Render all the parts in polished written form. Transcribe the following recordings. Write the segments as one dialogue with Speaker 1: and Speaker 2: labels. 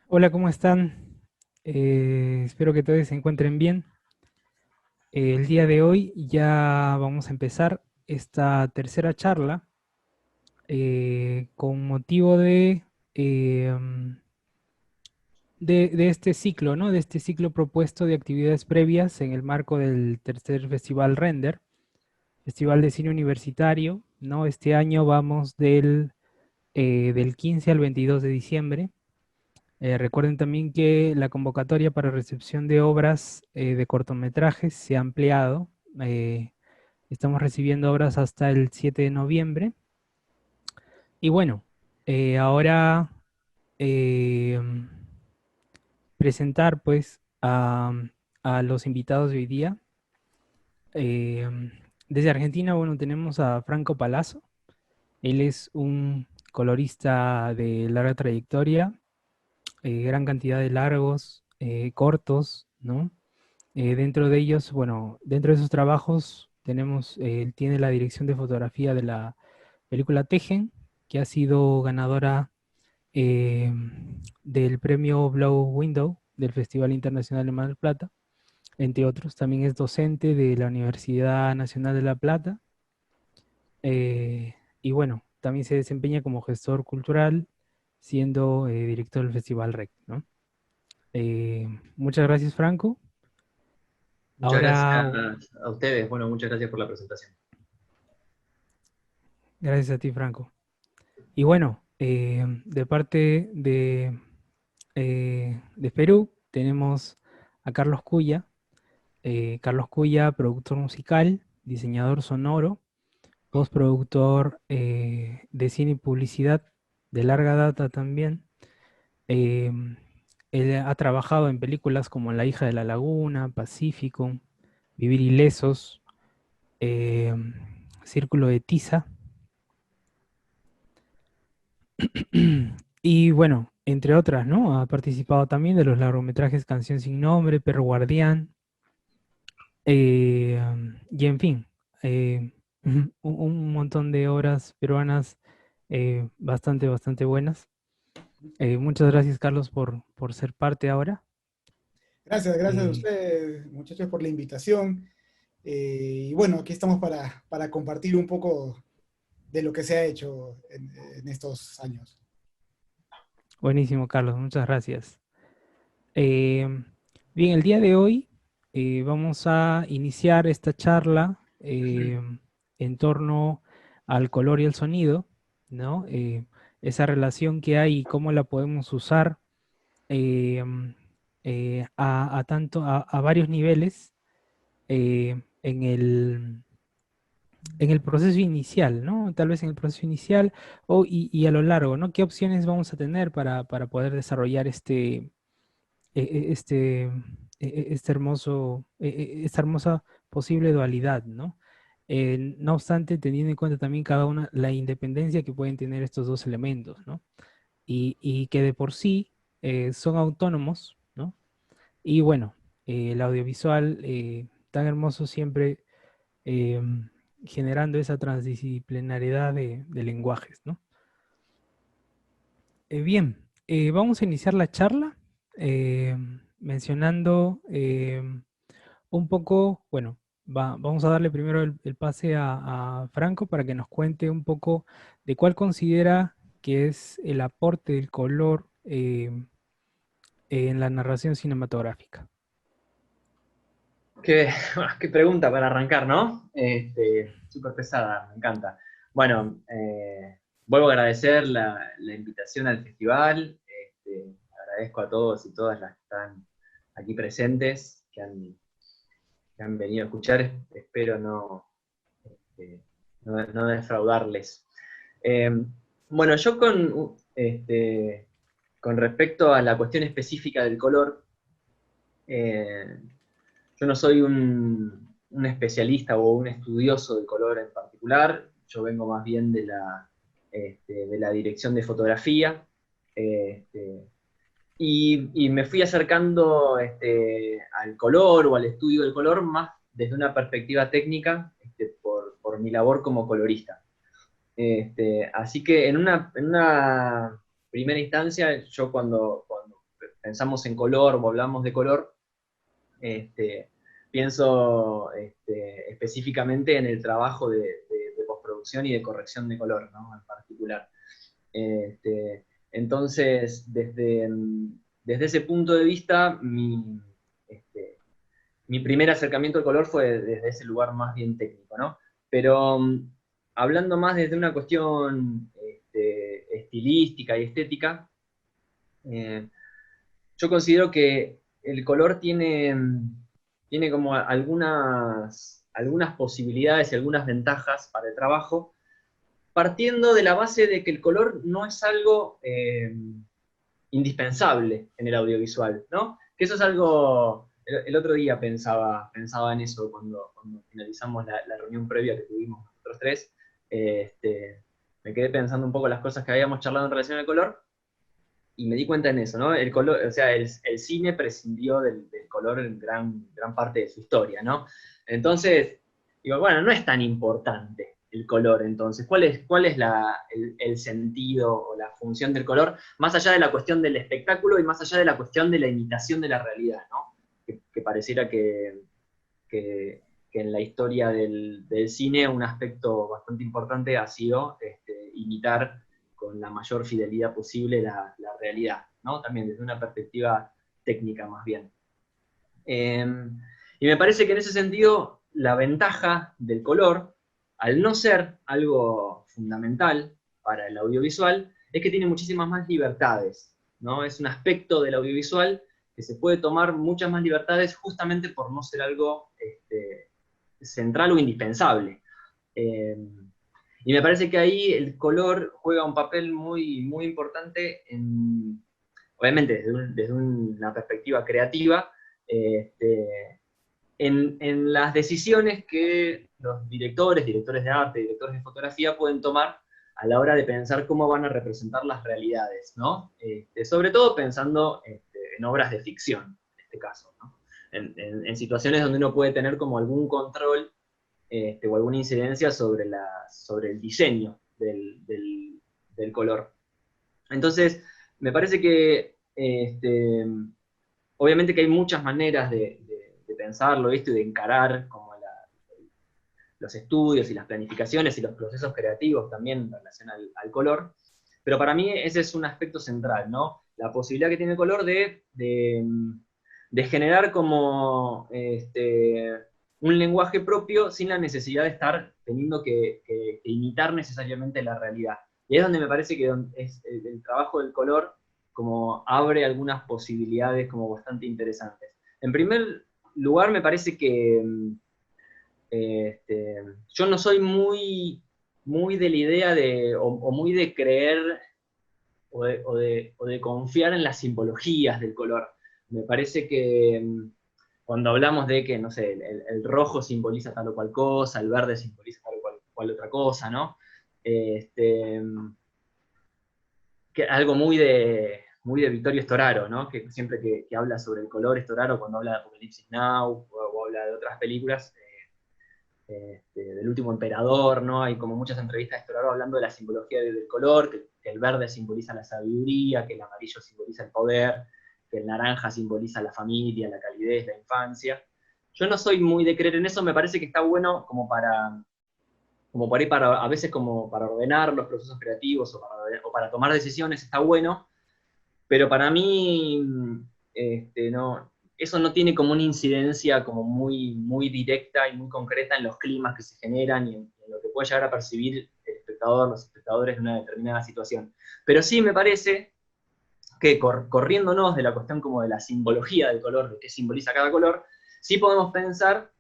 Speaker 1: Hola, ¿cómo están? Espero que todos se encuentren bien. El día de hoy ya vamos a empezar esta tercera charla con motivo eh, mm, de este ciclo, ¿no? De este ciclo propuesto de actividades previas en el marco del tercer Festival Render, Festival de Cine Universitario, ¿no? Este año vamos del 15 al 22 de diciembre. Recuerden también que la convocatoria para recepción de obras de cortometrajes se ha ampliado. Eh, Estamos recibiendo obras hasta el 7 de noviembre. Y bueno, ahora eh, presentar pues a los invitados de hoy día. Eh, Desde Argentina, bueno, tenemos a Franco Palazzo. Él es un colorista de larga trayectoria, gran cantidad de largos, cortos, ¿no? Dentro de ellos, bueno, dentro de esos trabajos tenemos, él tiene la dirección de fotografía de la película Tejen, que ha sido ganadora eh, del premio Blow Window del Festival Internacional de Mar del Plata, entre otros. También es docente de la Universidad Nacional de La Plata. Y bueno, también se desempeña como gestor cultural, siendo director del Festival REC, ¿no? Muchas gracias, Franco.
Speaker 2: Muchas gracias
Speaker 1: Ahora,
Speaker 2: a ustedes. Bueno, muchas gracias por la presentación.
Speaker 1: gracias a ti, Franco. Y bueno, de parte de Perú tenemos a Carlos Cuya. Carlos Cuya, productor musical, diseñador sonoro, postproductor de cine y publicidad de larga data también. Eh, Él ha trabajado en películas como La hija de la laguna, Pacífico, Vivir ilesos, eh, Círculo de Tiza. Y bueno, entre otras, ¿no? Ha participado también de los largometrajes Canción sin nombre, Perro Guardián, y en fin, eh, un montón de obras peruanas bastante buenas. Muchas gracias, Carlos, por ser parte ahora.
Speaker 3: Gracias a
Speaker 1: Eh,
Speaker 3: ustedes, muchachos, por la invitación. Y bueno, aquí estamos para compartir un poco de lo que se ha hecho en estos años.
Speaker 1: Buenísimo, Carlos, muchas gracias. Eh, Bien, el día de hoy vamos a iniciar esta charla en torno al color y el sonido, ¿no? Esa relación que hay y cómo la podemos usar eh, a varios niveles en el proceso inicial, ¿no? Tal vez en el proceso inicial y a lo largo, ¿no? ¿Qué opciones vamos a tener para poder desarrollar este hermoso, esta hermosa posible dualidad, ¿no? No obstante, teniendo en cuenta también cada una la independencia que pueden tener estos dos elementos, ¿no? Y que de por sí son autónomos, ¿no? Y bueno, el audiovisual tan hermoso siempre eh, generando esa transdisciplinariedad de lenguajes, ¿no? Bien, vamos a iniciar la charla eh, mencionando un poco, bueno, vamos a darle primero el pase a Franco para que nos cuente un poco de cuál considera que es el aporte del color en la narración cinematográfica.
Speaker 2: Qué, qué pregunta para arrancar, ¿no? Súper pesada, me encanta. Bueno, vuelvo a agradecer la invitación al festival. Agradezco a todos y todas las que están aquí presentes, que han venido a escuchar. Espero este, no defraudarles. Eh, bueno, yo con respecto a la cuestión específica del color, eh, yo no soy un especialista o un estudioso del color en particular, yo vengo más bien de la dirección de fotografía, este, y me fui acercando al color o al estudio del color más desde una perspectiva técnica por mi labor como colorista. Así que en una primera instancia, yo cuando pensamos en color o hablamos de color, pienso específicamente en el trabajo de postproducción y de corrección de color, ¿no? En particular. Entonces, desde ese punto de vista, mi primer acercamiento al color fue desde ese lugar más bien técnico, ¿no? Pero hablando más desde una cuestión estilística y estética, yo considero que el color tiene como algunas posibilidades y algunas ventajas para el trabajo, partiendo de la base de que el color no es algo indispensable en el audiovisual, ¿no? Que eso es algo, el otro día pensaba en eso cuando finalizamos la reunión previa que tuvimos nosotros tres, me quedé pensando un poco las cosas que habíamos charlado en relación al color, y me di cuenta en eso, ¿no? El color, o sea, el cine prescindió del color en gran parte de su historia, ¿no? Entonces, digo, bueno, no es tan importante el color, entonces. ¿Cuál es el sentido o la función del color, más allá de la cuestión del espectáculo y más allá de la cuestión de la imitación de la realidad, ¿no? Que pareciera que en la historia del cine un aspecto bastante importante ha sido imitar con la mayor fidelidad posible la realidad, ¿no? También desde una perspectiva técnica más bien. Y me parece que en ese sentido la ventaja del color, al no ser algo fundamental para el audiovisual, es que tiene muchísimas más libertades, ¿no? Es un aspecto del audiovisual que se puede tomar muchas más libertades justamente por no ser algo central o indispensable. Y me parece que ahí el color juega un papel muy, muy importante, obviamente desde una perspectiva creativa, en las decisiones que los directores de arte, directores de fotografía pueden tomar a la hora de pensar cómo van a representar las realidades, ¿no? Sobre todo pensando en obras de ficción, en este caso, ¿no? En situaciones donde uno puede tener como algún control o alguna incidencia sobre el diseño del color. Entonces, me parece que obviamente que hay muchas maneras de pensarlo esto y de encarar como los estudios y las planificaciones y los procesos creativos también en relación al color, pero para mí ese es un aspecto central, ¿no? La posibilidad que tiene el color de generar como un lenguaje propio sin la necesidad de estar teniendo que imitar necesariamente la realidad. Y es donde me parece que es el trabajo del color como abre algunas posibilidades como bastante interesantes. En primer lugar, me parece que yo no soy muy de la idea o muy de creer o de confiar en las simbologías del color. Me parece que cuando hablamos de que, no sé, el rojo simboliza tal o cual cosa, el verde simboliza tal o cual otra cosa, ¿no? Que algo muy de Vittorio Storaro, ¿no? Que siempre que habla sobre el color Storaro, cuando habla de Apocalipsis Now, o habla de otras películas, del último emperador, ¿no? Hay como muchas entrevistas de Storaro hablando de la simbología del color, que el verde simboliza la sabiduría, que el amarillo simboliza el poder, que el naranja simboliza la familia, la calidez, la infancia. Yo no soy muy de creer en eso, me parece que está bueno como para ir a veces como para ordenar los procesos creativos o para tomar decisiones, está bueno, pero para mí no, eso no tiene como una incidencia como muy, muy directa y muy concreta en los climas que se generan y en lo que puede llegar a percibir el espectador, los espectadores de una determinada situación. Pero sí me parece que corriéndonos de la cuestión como de la simbología del color, de qué simboliza cada color, sí podemos pensar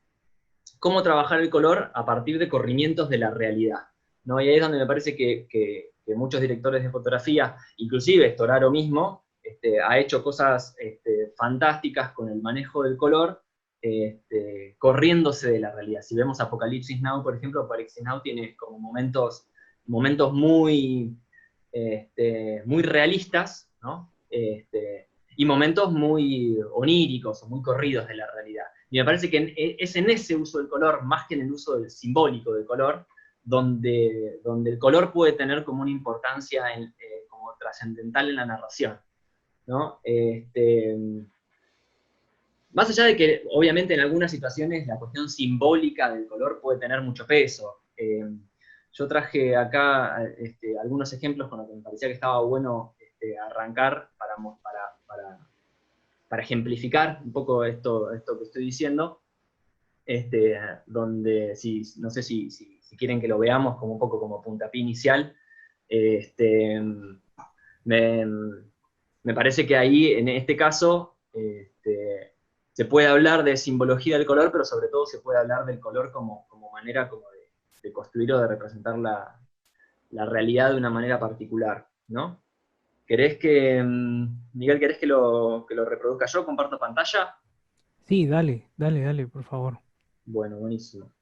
Speaker 2: cómo trabajar el color a partir de corrimientos de la realidad, ¿no? Y ahí es donde me parece que muchos directores de fotografía, inclusive Storaro mismo, ha hecho cosas fantásticas con el manejo del color, corriéndose de la realidad. Si vemos Apocalipsis Now, por ejemplo, Apocalipsis Now tiene como momentos muy, muy realistas, ¿no? Y momentos muy oníricos o muy corridos de la realidad. Y me parece que es en ese uso del color, más que en el uso del simbólico del color, donde el color puede tener como una importancia como trascendental en la narración. ¿no? Más allá de que, obviamente, en algunas situaciones la cuestión simbólica del color puede tener mucho peso. Yo traje acá algunos ejemplos con los que me parecía que estaba bueno arrancar para ejemplificar un poco esto que estoy diciendo, donde, no sé si quieren que lo veamos como un poco como puntapié inicial. Este, me, me parece que ahí, en este caso, se puede hablar de simbología del color, pero sobre todo se puede hablar del color como manera como de construir o de representar la realidad de una manera particular, ¿no? Miguel, querés que lo reproduzca yo? ¿Comparto pantalla?
Speaker 1: Sí, dale, dale, dale, por favor.
Speaker 2: Bueno, buenísimo.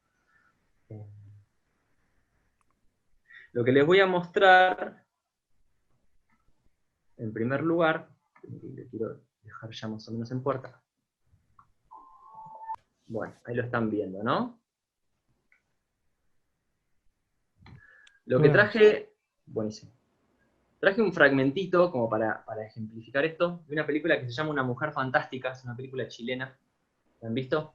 Speaker 2: Lo que les voy a mostrar, en primer lugar, le quiero dejar ya más o menos en puerta. Bueno, ahí lo están viendo, ¿no? Lo
Speaker 1: Lo
Speaker 2: que
Speaker 1: vemos.
Speaker 2: traje, buenísimo. Traje un fragmentito como para ejemplificar esto, de una película que se llama Una mujer fantástica, es una película chilena. ¿La han visto?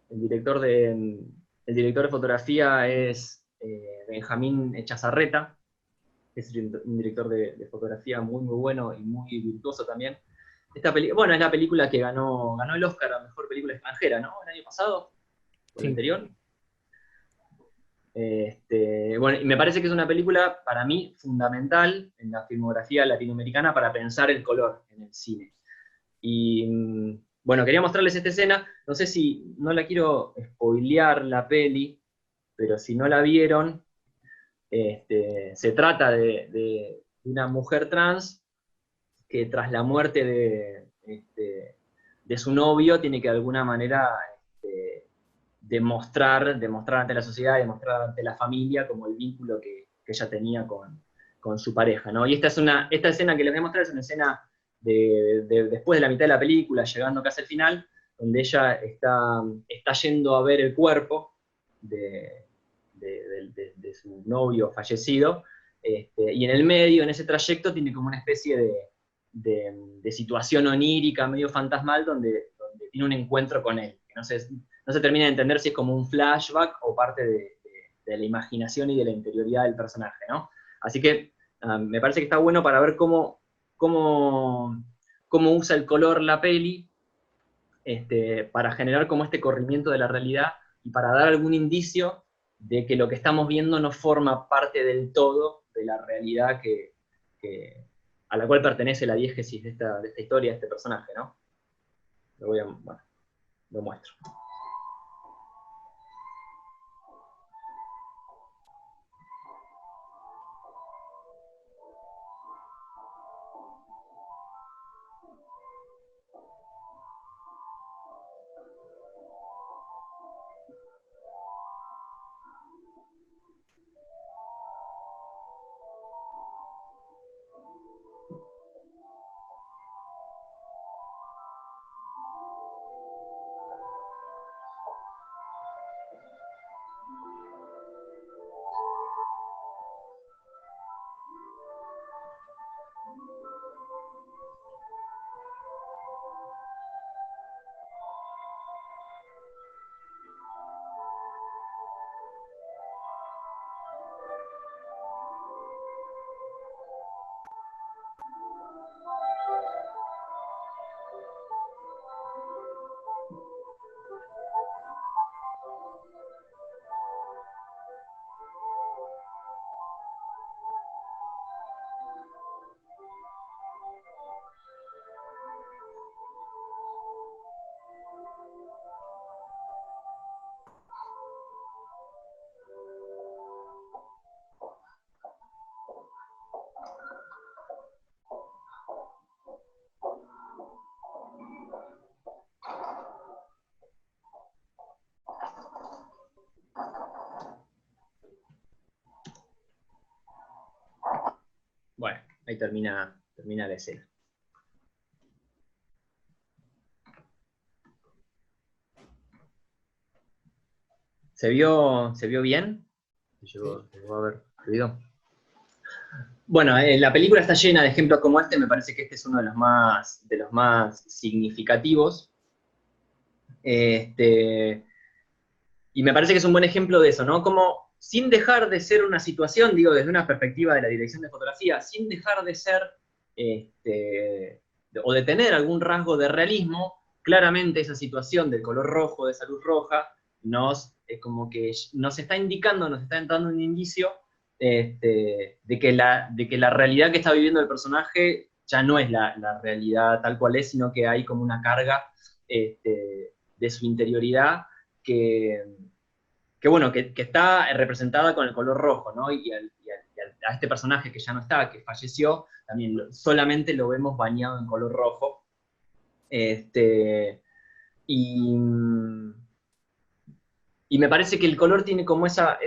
Speaker 2: El director de fotografía es Benjamín Echazarreta, que es un director de fotografía muy, muy bueno y muy virtuoso también. Bueno, es la película que ganó el Oscar a Mejor Película Extranjera, ¿no? El año pasado, o el
Speaker 1: Sí,
Speaker 2: anterior. Bueno, y me parece que es una película, para mí, fundamental en la filmografía latinoamericana para pensar el color en el cine. Y bueno, quería mostrarles esta escena. No sé si, no la quiero spoilear la peli, pero si no la vieron, se trata de una mujer trans que tras la muerte de su novio tiene que de alguna manera demostrar ante la sociedad, demostrar ante la familia como el vínculo que ella tenía con su pareja, ¿no? Y esta escena que les voy a mostrar es una escena después de la mitad de la película, llegando casi al final, donde ella está yendo a ver el cuerpo de su novio fallecido, y en el medio, en ese trayecto, tiene como una especie de situación onírica, medio fantasmal, donde tiene un encuentro con él, que no se termina de entender si es como un flashback o parte de la imaginación y de la interioridad del personaje, ¿no? Así que me parece que está bueno para ver cómo usa el color la peli, para generar como este corrimiento de la realidad y para dar algún indicio de que lo que estamos viendo no forma parte del todo de la realidad a la cual pertenece la diégesis de esta historia, de este personaje, ¿no? Bueno, lo muestro. Bueno, ahí termina la escena. ¿Se vio bien?
Speaker 3: Sí.
Speaker 2: Llegó a ver ruido. Bueno, la película está llena de ejemplos como este, me parece que este es uno de los más significativos. Este, y me parece que es un buen ejemplo de eso, ¿no? Como sin dejar de ser una situación, digo, desde una perspectiva de la dirección de fotografía, sin dejar de ser, este, o de tener algún rasgo de realismo, claramente esa situación del color rojo, de esa luz roja, como que nos está indicando, nos está dando un indicio de que la realidad que está viviendo el personaje ya no es la realidad tal cual es, sino que hay como una carga de su interioridad que, bueno, que está representada con el color rojo, ¿no? A este personaje que ya no está, que falleció, también solamente lo vemos bañado en color rojo. Este, y, y me parece que el color tiene como esa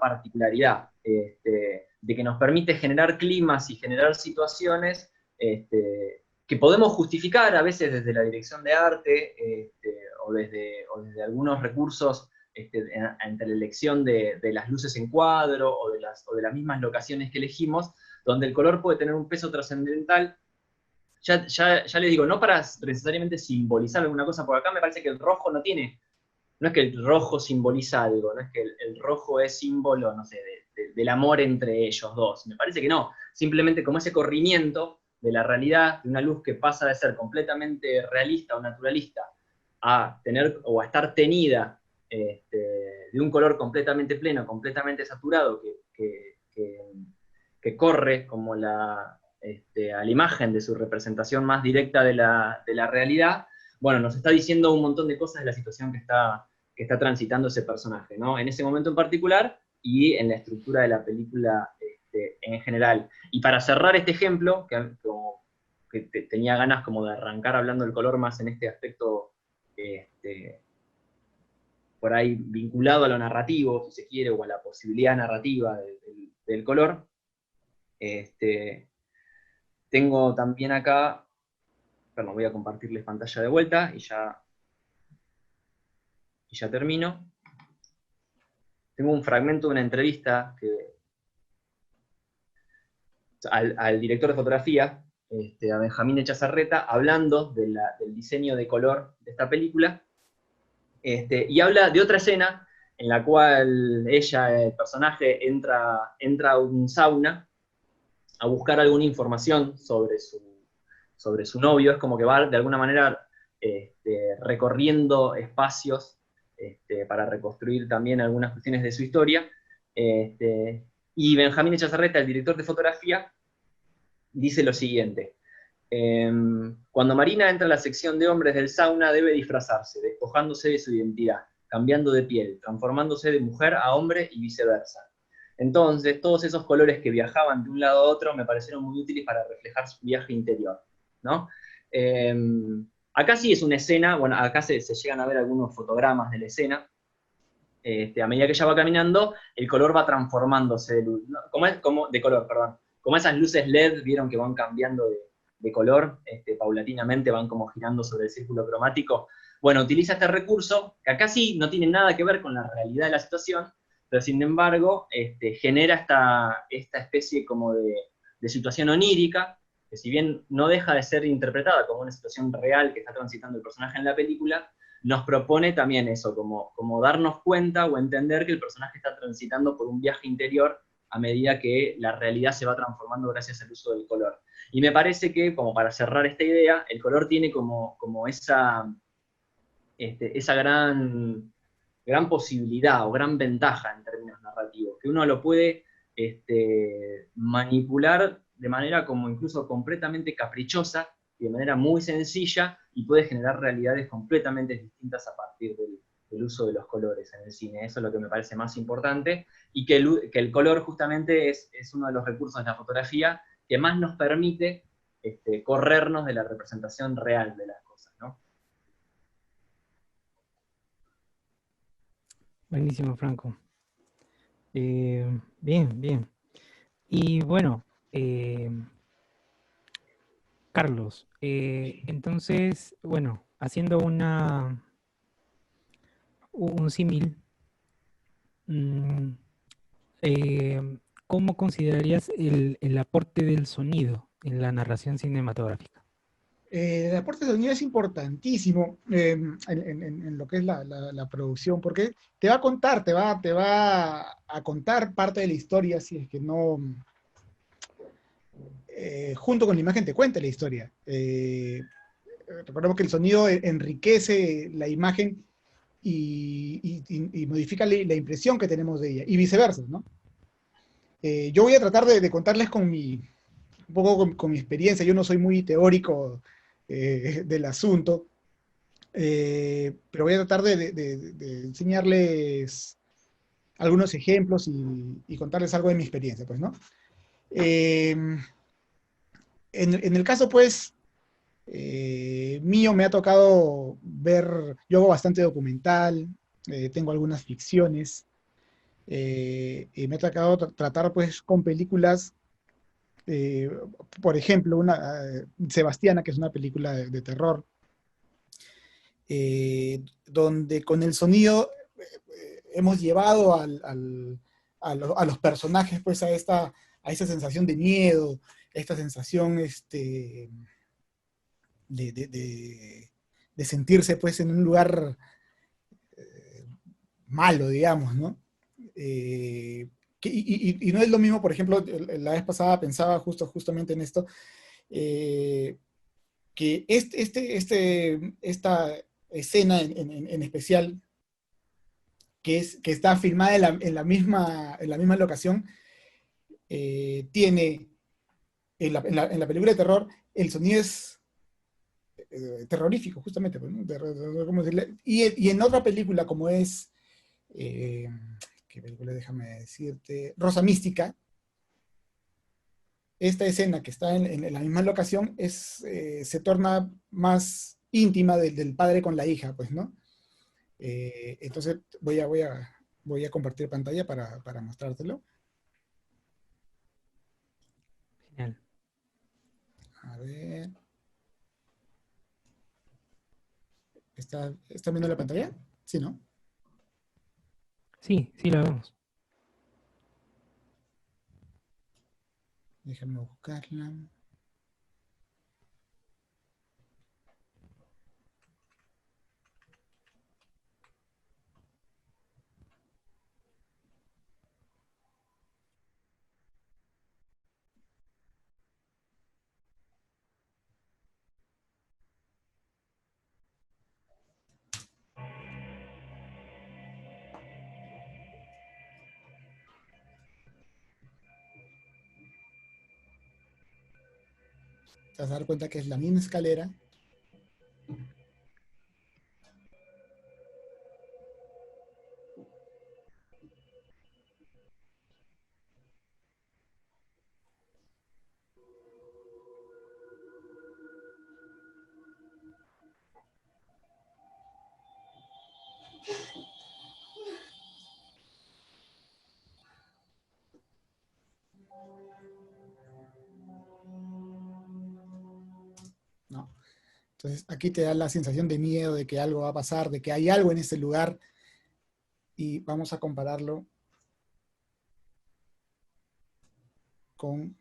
Speaker 2: particularidad, de que nos permite generar climas y generar situaciones que podemos justificar a veces desde la dirección de arte o desde algunos recursos entre la elección de las luces en cuadro o de las mismas locaciones que elegimos, donde el color puede tener un peso trascendental. Ya les digo, no para necesariamente simbolizar alguna cosa, por acá me parece que el rojo no es que el rojo simboliza algo, no es que el rojo es símbolo, no sé, del amor entre ellos dos. Me parece que no. Simplemente como ese corrimiento de la realidad, de una luz que pasa de ser completamente realista o naturalista a tener o a estar tenida de un color completamente pleno, completamente saturado, que corre como a la imagen de su representación más directa de la realidad, bueno, nos está diciendo un montón de cosas de la situación que está transitando ese personaje, ¿no? En ese momento en particular y en la estructura de la película en general. Y para cerrar este ejemplo, que tenía ganas como de arrancar hablando del color más en este aspecto este, por ahí vinculado a lo narrativo, si se quiere, o a la posibilidad narrativa del color, este, tengo también acá, perdón, voy a compartirles pantalla de vuelta y ya termino. Tengo un fragmento de una entrevista al director de fotografía, a Benjamín Echazarreta, hablando del diseño de color de esta película, y habla de otra escena en la cual ella, el personaje, entra a un sauna a buscar alguna información sobre su novio. Es como que va de alguna manera recorriendo espacios para reconstruir también algunas cuestiones de su historia. Y Benjamín Echazarreta, el director de fotografía, dice lo siguiente: cuando Marina entra a la sección de hombres del sauna, debe disfrazarse, despojándose de su identidad, cambiando de piel, transformándose de mujer a hombre y viceversa. Entonces, todos esos colores que viajaban de un lado a otro me parecieron muy útiles para reflejar su viaje interior, ¿no? Eh, Acá sí es una escena, bueno, acá se llegan a ver algunos fotogramas de la escena. A medida que ella va caminando, el color va transformándose de luz, ¿no? De color, perdón. Como esas luces LED, vieron que van cambiando de color, paulatinamente van como girando sobre el círculo cromático. Bueno, utiliza este recurso, que acá sí no tiene nada que ver con la realidad de la situación, pero sin embargo genera esta especie como de situación onírica, que si bien no deja de ser interpretada como una situación real que está transitando el personaje en la película, nos propone también eso, como darnos cuenta o entender que el personaje está transitando por un viaje interior a medida que la realidad se va transformando gracias al uso del color. Y me parece que, como para cerrar esta idea, el color tiene como esa gran posibilidad o gran ventaja en términos narrativos, que uno lo puede manipular de manera como incluso completamente caprichosa y de manera muy sencilla, y puede generar realidades completamente distintas a partir del uso de los colores en el cine. Eso es lo que me parece más importante, y que el color justamente es uno de los recursos de la fotografía que más nos permite corrernos de la representación real de las cosas, ¿no?
Speaker 1: Buenísimo, Franco. Bien, bien. Y bueno, Carlos, entonces, bueno, haciendo un símil, mm, eh, ¿cómo considerarías el aporte del sonido en la narración cinematográfica?
Speaker 3: El aporte de sonido es importantísimo en lo que es la producción, porque te va a contar, te va a contar parte de la historia, si es que no, junto con la imagen te cuenta la historia. Recordemos que el sonido enriquece la imagen y modifica la impresión que tenemos de ella, y viceversa, ¿no? Yo voy a tratar de contarles un poco con mi experiencia. Yo no soy muy teórico del asunto, pero voy a tratar de enseñarles algunos ejemplos y contarles algo de mi experiencia, pues, ¿no? Eh, en el caso, pues, mío me ha tocado ver, yo hago bastante documental, tengo algunas ficciones, y me ha tocado tratar, pues, con películas, eh, por ejemplo, Sebastiana, que es una película de terror, donde con el sonido hemos llevado a los personajes pues a esta sensación de miedo, esta sensación de, de- de- de sentirse pues en un lugar eh, malo, digamos, ¿no? Eh, y no es lo mismo, por ejemplo, la vez pasada pensaba justamente en esto, eh, que esta escena en especial que está filmada en la misma locación, tiene en la película de terror, el sonido es terrorífico, justamente, pues, ¿no? ¿Cómo decirle? Y en otra película, como es, eh, ¿qué película? Déjame decirte, Rosa Mística, esta escena que está en la misma locación se torna más íntima del padre con la hija, pues, ¿no? Entonces voy a compartir pantalla para mostrártelo.
Speaker 1: Genial.
Speaker 3: A ver, ¿está viendo la pantalla? Sí, ¿no?
Speaker 1: Sí, sí lo vemos.
Speaker 3: Déjame buscarla. Te vas a dar cuenta que es la misma escalera. ¿No? Entonces aquí te da la sensación de miedo, de que algo va a pasar, de que hay algo en ese lugar y vamos a compararlo con...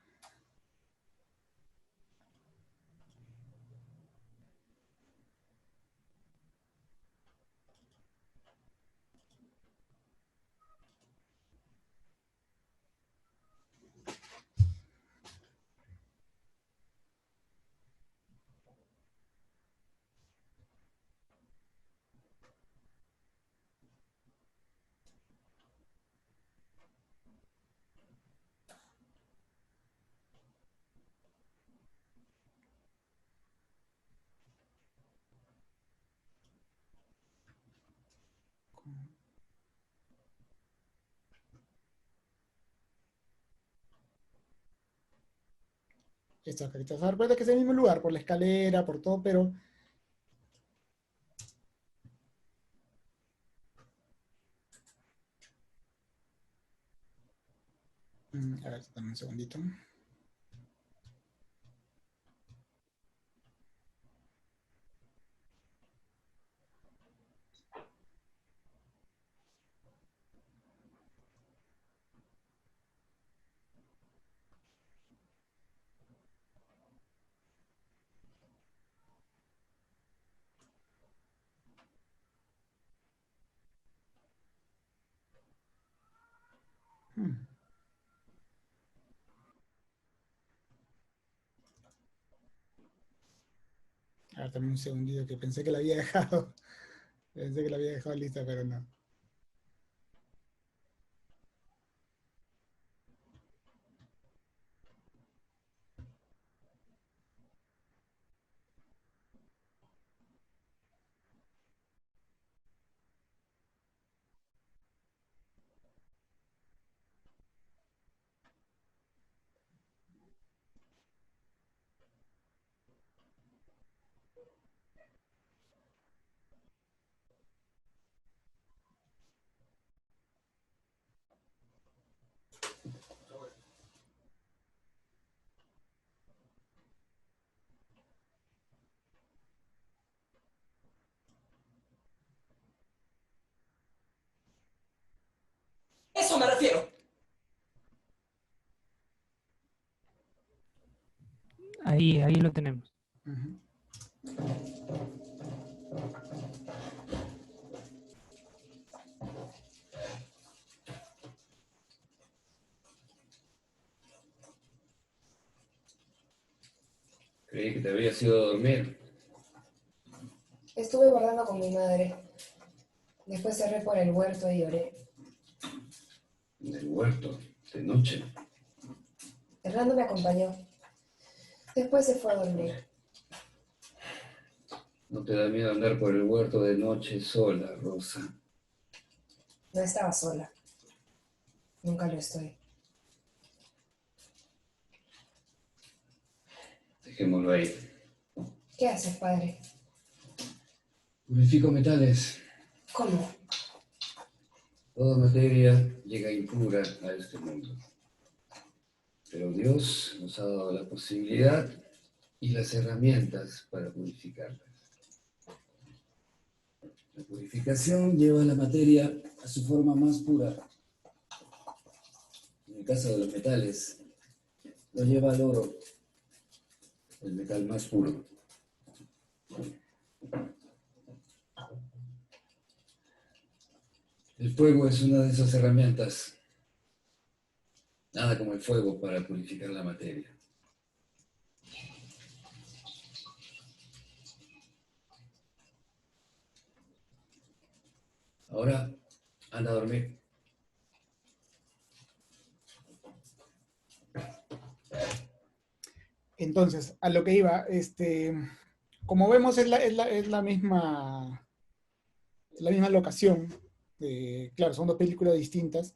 Speaker 3: Esto, te vas a dar cuenta que es el mismo lugar, por la escalera, por todo, pero... A ver, dame un segundito. A ver, también un segundito que pensé que la había dejado. Pensé que la había dejado lista, pero no.
Speaker 4: Eso me refiero.
Speaker 1: Ahí lo tenemos.
Speaker 3: Ujú.
Speaker 4: Creí que te habías ido a dormir.
Speaker 5: Estuve guardando con mi madre. Después cerré por el huerto y lloré.
Speaker 4: En el huerto, de noche.
Speaker 5: Hernando me acompañó. Después se fue a dormir.
Speaker 4: ¿No te da miedo andar por el huerto de noche sola, Rosa?
Speaker 5: No estaba sola. Nunca lo estoy.
Speaker 4: Dejémoslo ahí.
Speaker 5: ¿Qué haces, padre?
Speaker 4: Purifico metales.
Speaker 5: ¿Cómo?
Speaker 4: Toda materia llega impura a este mundo. Pero Dios nos ha dado la posibilidad y las herramientas para purificarlas. La purificación lleva la materia a su forma más pura. En el caso de los metales, lo lleva al oro, el metal más puro. El fuego es una de esas herramientas. Nada como el fuego para purificar la materia. Ahora, anda a dormir.
Speaker 3: Entonces, a lo que iba, como vemos es la misma locación. Claro, son dos películas distintas,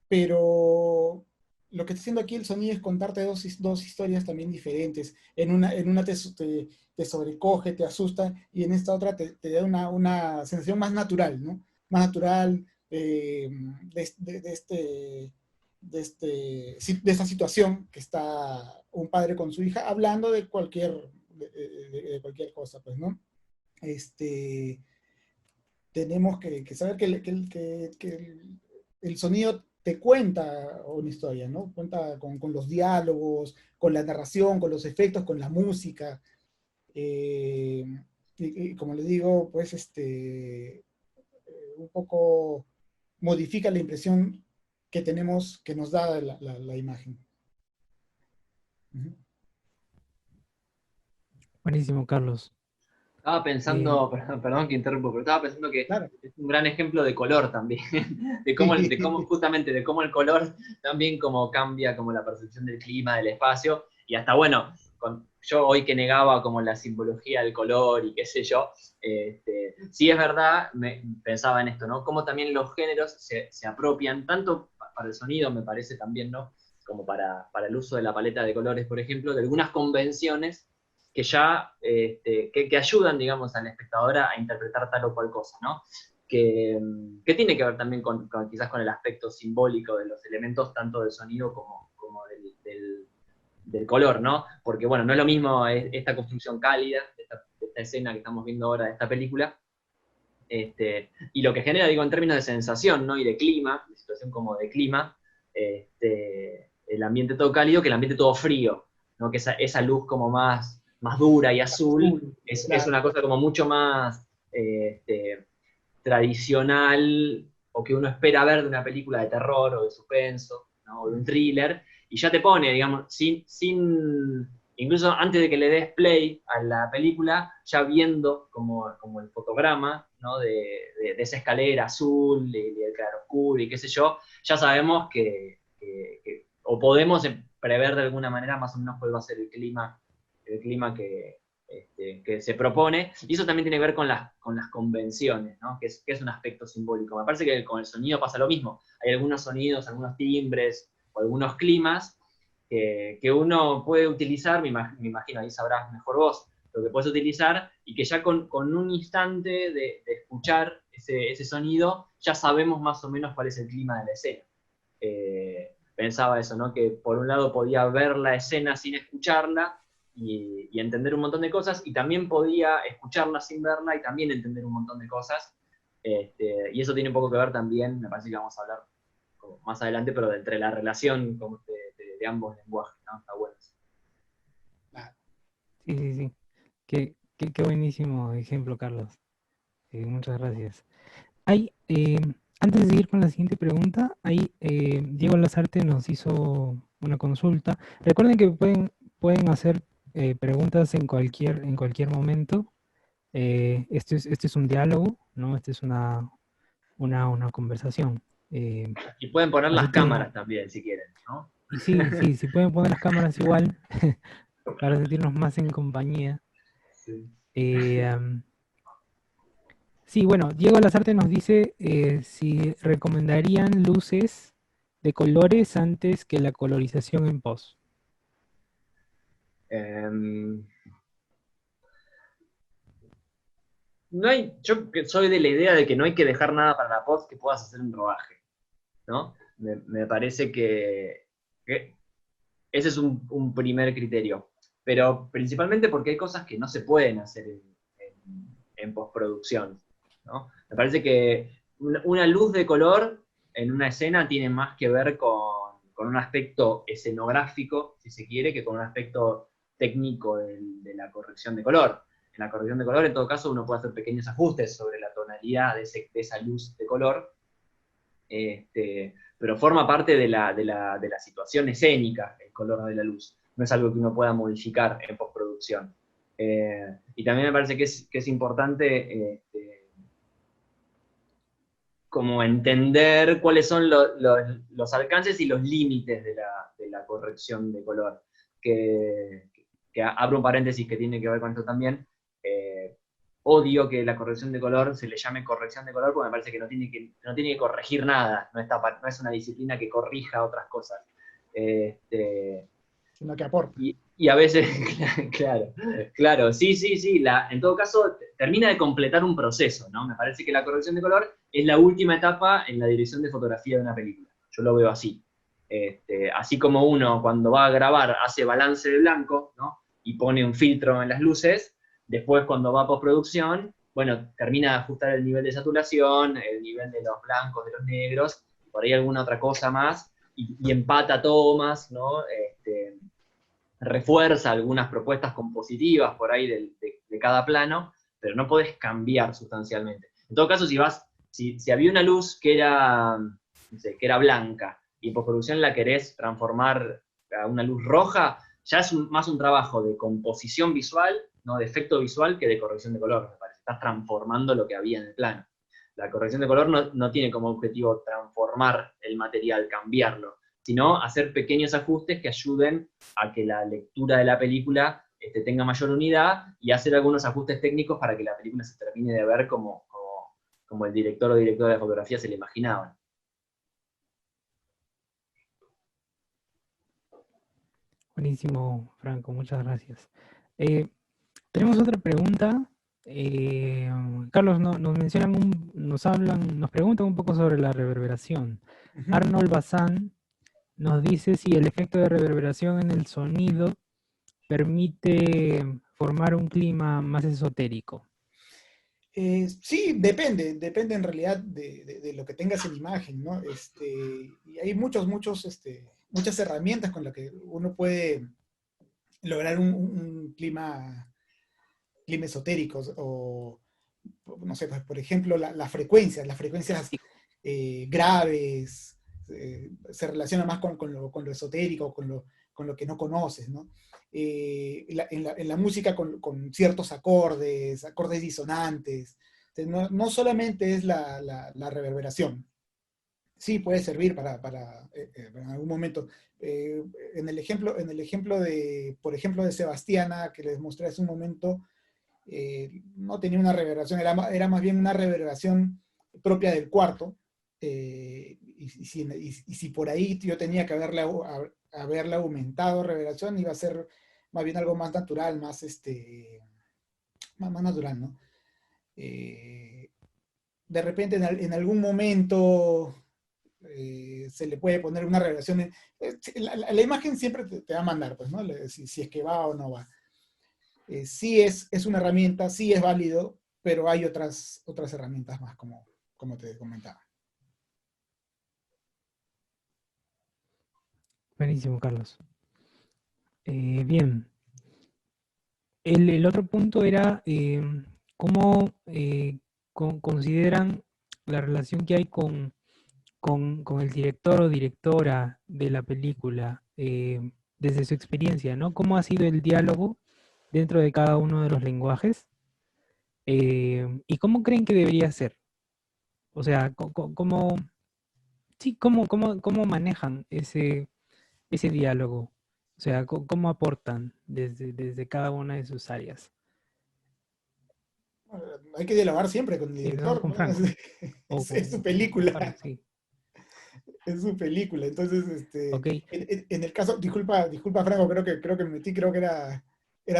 Speaker 3: pero lo que está haciendo aquí el sonido es contarte dos historias también diferentes. En una te sobrecoge, te asusta, y en esta otra te da una sensación más natural, ¿no? Más natural de esta situación que está un padre con su hija hablando de cualquier cosa, pues, ¿no? Tenemos que saber que el sonido te cuenta una historia, ¿no? Cuenta con los diálogos, con la narración, con los efectos, con la música. eh, y como le digo, pues un poco modifica la impresión que tenemos, que nos da la imagen. Ujú.
Speaker 1: Buenísimo, Carlos.
Speaker 2: Estaba
Speaker 1: Eh,
Speaker 2: pensando, perdón que interrumpo, pero estaba pensando que
Speaker 3: Claro.
Speaker 2: es un gran ejemplo de color también, justamente de cómo el color también como cambia como la percepción del clima, del espacio, y hasta bueno, yo hoy que negaba como la simbología del color y qué sé yo, sí es verdad, pensaba en esto, ¿no? Cómo también los géneros se apropian, tanto para el sonido me parece también, ¿no? Como para el uso de la paleta de colores, por ejemplo, de algunas convenciones que ya que ayudan, digamos, al espectador a interpretar tal o cual cosa, ¿no? Que tiene que ver también quizás con el aspecto simbólico de los elementos, tanto del sonido como del color, ¿no? Porque, bueno, no es lo mismo esta construcción cálida, de esta escena que estamos viendo ahora de esta película, y lo que genera, digo, en términos de sensación, ¿no? Y de clima, de situación como de clima, el ambiente todo cálido que el ambiente todo frío, ¿no? Que esa luz como más dura y azul es
Speaker 3: Claro.
Speaker 2: una cosa como mucho más tradicional o que uno espera ver de una película de terror o de suspenso, ¿no? O de un thriller, y ya te pone, digamos, incluso antes de que le des play a la película, ya viendo como el fotograma, ¿no? de esa escalera azul, y el claroscuro y qué sé yo, ya sabemos o podemos prever de alguna manera más o menos cuál va a ser el clima que se propone, y eso también tiene que ver con las convenciones, ¿no? Que es un aspecto simbólico. Me parece que con el sonido pasa lo mismo. Hay algunos sonidos, algunos timbres o algunos climas que uno puede utilizar, me imagino, ahí sabrás mejor vos, lo que puedes utilizar, y que ya con un instante de escuchar ese sonido, ya sabemos más o menos cuál es el clima de la escena. Pensaba eso, ¿no? Que por un lado podía ver la escena sin escucharla y entender un montón de cosas, y también podía escucharla sin verla y también entender un montón de cosas. Y eso tiene un poco que ver también, me parece que vamos a hablar como más adelante, pero de entre la relación como de ambos lenguajes, ¿no? Está bueno.
Speaker 1: Sí, sí, sí. Qué buenísimo ejemplo, Carlos. Muchas gracias. Hay, antes de seguir con la siguiente pregunta, ahí Diego Lazarte nos hizo una consulta. Recuerden que pueden hacer preguntas en cualquier momento. Este es un diálogo, ¿no? Este es una conversación.
Speaker 2: Y pueden poner
Speaker 1: Así
Speaker 2: las
Speaker 1: que,
Speaker 2: cámaras también, si quieren, ¿no?
Speaker 1: y sí, sí, si pueden poner las cámaras igual, para sentirnos más en compañía.
Speaker 2: Sí.
Speaker 1: Am, sí, bueno, Diego Lazarte nos dice si recomendarían luces de colores antes que la colorización en post.
Speaker 2: Em, no hay, yo que soy de la idea de que no hay que dejar nada para la post que puedas hacer en rodaje, ¿no? Me parece que ese es un primer criterio, pero principalmente porque hay cosas que no se pueden hacer en postproducción, ¿no? Me parece que una luz de color en una escena tiene más que ver con un aspecto escenográfico, si se quiere, que con un aspecto técnico de la corrección de color. En la corrección de color, en todo caso, uno puede hacer pequeños ajustes sobre la tonalidad de esa luz de color, pero forma parte de la situación escénica, el color de la luz. No es algo que uno pueda modificar en postproducción. Y también me parece que es importante como entender cuáles son los alcances y los límites de la corrección de color. Que abro un paréntesis que tiene que ver con esto también. Odio que la corrección de color se le llame corrección de color, porque me parece que no tiene que corregir nada, no es una disciplina que corrija otras cosas.
Speaker 3: Sino que aporta.
Speaker 2: Y a veces, claro, sí, sí, sí, en todo caso termina de completar un proceso, ¿no? Me parece que la corrección de color es la última etapa en la dirección de fotografía de una película. Yo lo veo así. Así como uno cuando va a grabar hace balance de blanco, ¿no? Y pone un filtro en las luces, después cuando va a postproducción, bueno, termina de ajustar el nivel de saturación, el nivel de los blancos, de los negros, y por ahí alguna otra cosa más, y empata tomas, ¿no? Refuerza algunas propuestas compositivas por ahí de cada plano, pero no podés cambiar sustancialmente. En todo caso, si había una luz no sé, que era blanca y en postproducción la querés transformar a una luz roja, ya es más un trabajo de composición visual, ¿no? De efecto visual, que de corrección de color, me parece. Estás transformando lo que había en el plano. La corrección de color no tiene como objetivo transformar el material, cambiarlo, sino hacer pequeños ajustes que ayuden a que la lectura de la película tenga mayor unidad, y hacer algunos ajustes técnicos para que la película se termine de ver como el director o directora de fotografía se le imaginaba.
Speaker 1: Buenísimo, Franco, muchas gracias. Eh, Tenemos otra pregunta. Eh, Carlos, nos preguntan un poco sobre la reverberación.
Speaker 3: Ujú.
Speaker 1: Arnold Bazán nos dice si el efecto de reverberación en el sonido permite formar un clima más esotérico.
Speaker 3: Sí, depende en realidad de lo que tengas en imagen, ¿no? Y hay muchas herramientas con las que uno puede lograr un clima esotérico, o no sé, pues, por ejemplo, las frecuencias graves, se relaciona más con lo esotérico, con lo que no conoces, ¿no? En la música con ciertos acordes, acordes disonantes. Entonces, no solamente es la reverberación, sí puede servir en algún momento. Eh, en el ejemplo de, por ejemplo, de Sebastiana, que les mostré hace un momento, no tenía una reverberación, era más bien una reverberación propia del cuarto. Y si por ahí yo tenía que haberle aumentado reverberación, iba a ser más bien algo más natural, más natural, ¿no? De repente en algún momento se le puede poner una revelación. La imagen siempre te va a mandar, pues, ¿no? Si es que va o no va. Sí es una herramienta, sí es válido, pero hay otras herramientas más, como te comentaba.
Speaker 1: Buenísimo, Carlos. Bien. El otro punto era cómo consideran la relación que hay con el director o directora de la película desde su experiencia, ¿no? ¿Cómo ha sido el diálogo dentro de cada uno de los lenguajes? ¿Y cómo creen que debería ser? O sea, ¿cómo, sí, cómo manejan ese diálogo? O sea, ¿cómo aportan desde cada una de sus áreas?
Speaker 3: Hay que dialogar siempre con el
Speaker 1: Sí, empezamos
Speaker 3: director,
Speaker 1: con
Speaker 3: ¿no?
Speaker 1: Franco. O
Speaker 3: Es su
Speaker 1: con
Speaker 3: película,
Speaker 1: Carlos, sí.
Speaker 3: es su película. Entonces,
Speaker 1: Ok.
Speaker 3: en el caso, disculpa Franco, creo que me metí, creo que era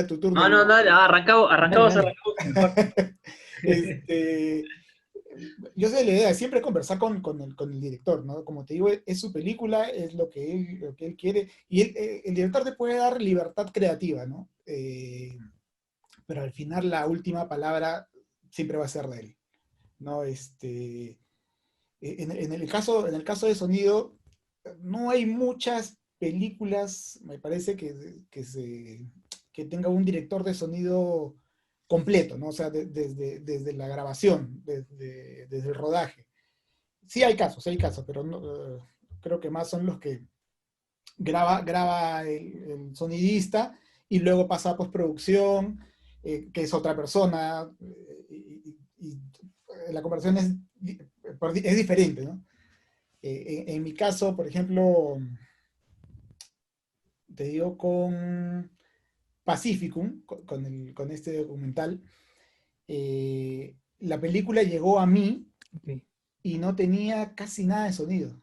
Speaker 3: tu turno.
Speaker 2: No, no, no, arrancamos,
Speaker 1: Dale, dale.
Speaker 2: arrancamos mejor.
Speaker 3: Este, yo sé la idea de siempre conversar con el director, ¿no? Como te digo, es su película, es lo que él quiere, y el director te puede dar libertad creativa, ¿no? Pero al final la última palabra siempre va a ser de él, ¿no? En el caso de sonido, no hay muchas películas, me parece, que tenga un director de sonido completo, ¿no? O sea, desde la grabación, desde el rodaje. Sí hay casos, pero creo que más son los que graba el sonidista y luego pasa a postproducción, que es otra persona, la conversación es diferente, ¿no? En mi caso, por ejemplo, te digo con Pacificum, con este documental, la película llegó a mí
Speaker 1: Ok.
Speaker 3: y no tenía casi nada de sonido.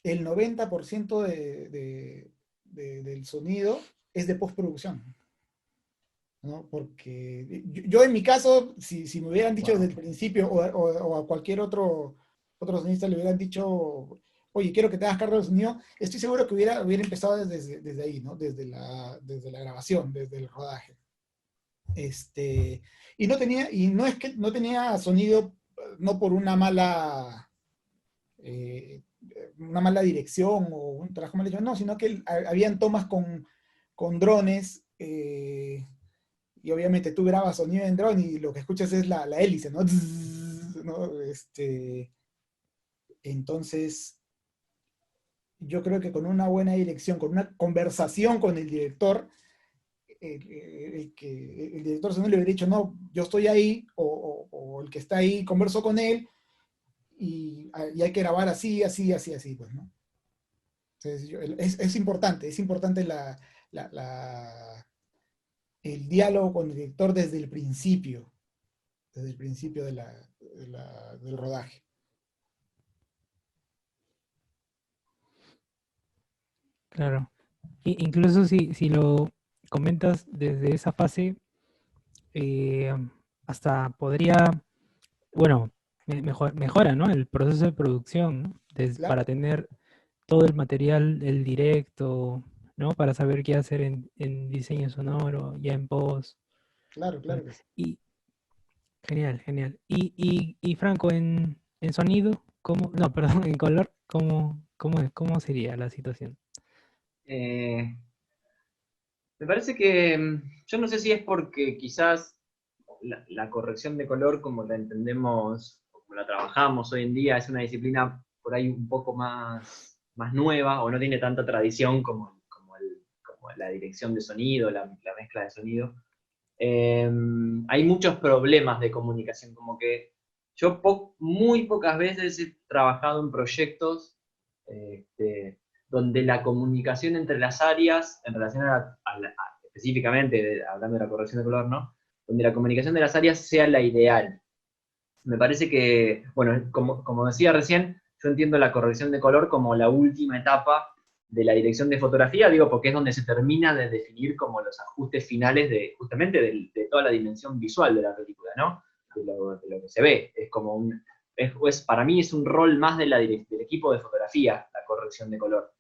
Speaker 3: El 90% del sonido es de postproducción, ¿no? Porque yo en mi caso, si me hubieran dicho desde
Speaker 1: Wow.
Speaker 3: el principio o a cualquier otro sonista le hubieran dicho, oye, quiero que te hagas cargo del sonido, estoy seguro que hubiera empezado desde ahí, ¿no? Desde la grabación, desde el rodaje. Este, y no es que no tenía sonido, no por eh, una mala dirección o un trabajo mal hecho, no, sino que habían tomas con drones, y obviamente tú grabas sonido en dron y lo que escuchas es la hélice, ¿no? Zzz, ¿no? Entonces, yo creo que con una buena dirección, con una conversación con el director, el director se no le hubiera dicho, no, yo estoy ahí, o el que está ahí conversó con él, y hay que grabar así, así, así, así, pues, ¿no? Entonces, es importante la, la- el diálogo con el director desde el principio del rodaje.
Speaker 1: Claro. Incluso si lo comentas desde esa fase, eh, hasta podría, bueno, mejora, ¿no? El proceso de producción, ¿no? Para
Speaker 3: Claro,
Speaker 1: tener todo el material, el directo, ¿no? Para saber qué hacer en diseño sonoro, ya en post.
Speaker 3: claro,
Speaker 1: ¿No?
Speaker 3: claro que sí.
Speaker 1: Y genial, genial. Y Franco, en sonido, ¿cómo? No, perdón, en color, ¿cómo sería la situación?
Speaker 2: Eh, Me parece que, yo no sé si es porque quizás la corrección de color como la entendemos la trabajamos hoy en día, es una disciplina por ahí un poco más nueva, o no tiene tanta tradición como la dirección de sonido, la mezcla de sonido. Hay muchos problemas de comunicación, como que yo muy pocas veces he trabajado en proyectos donde la comunicación entre las áreas, en relación específicamente, hablando de la corrección de color, ¿no? Donde la comunicación de las áreas sea la ideal. Me parece que, bueno, como decía recién, yo entiendo la corrección de color como la última etapa de la dirección de fotografía, digo, porque es donde se termina de definir como los ajustes finales justamente de toda la dimensión visual de la película, ¿no? De lo que se ve. Es como para mí es un rol más del equipo de fotografía, la corrección de color.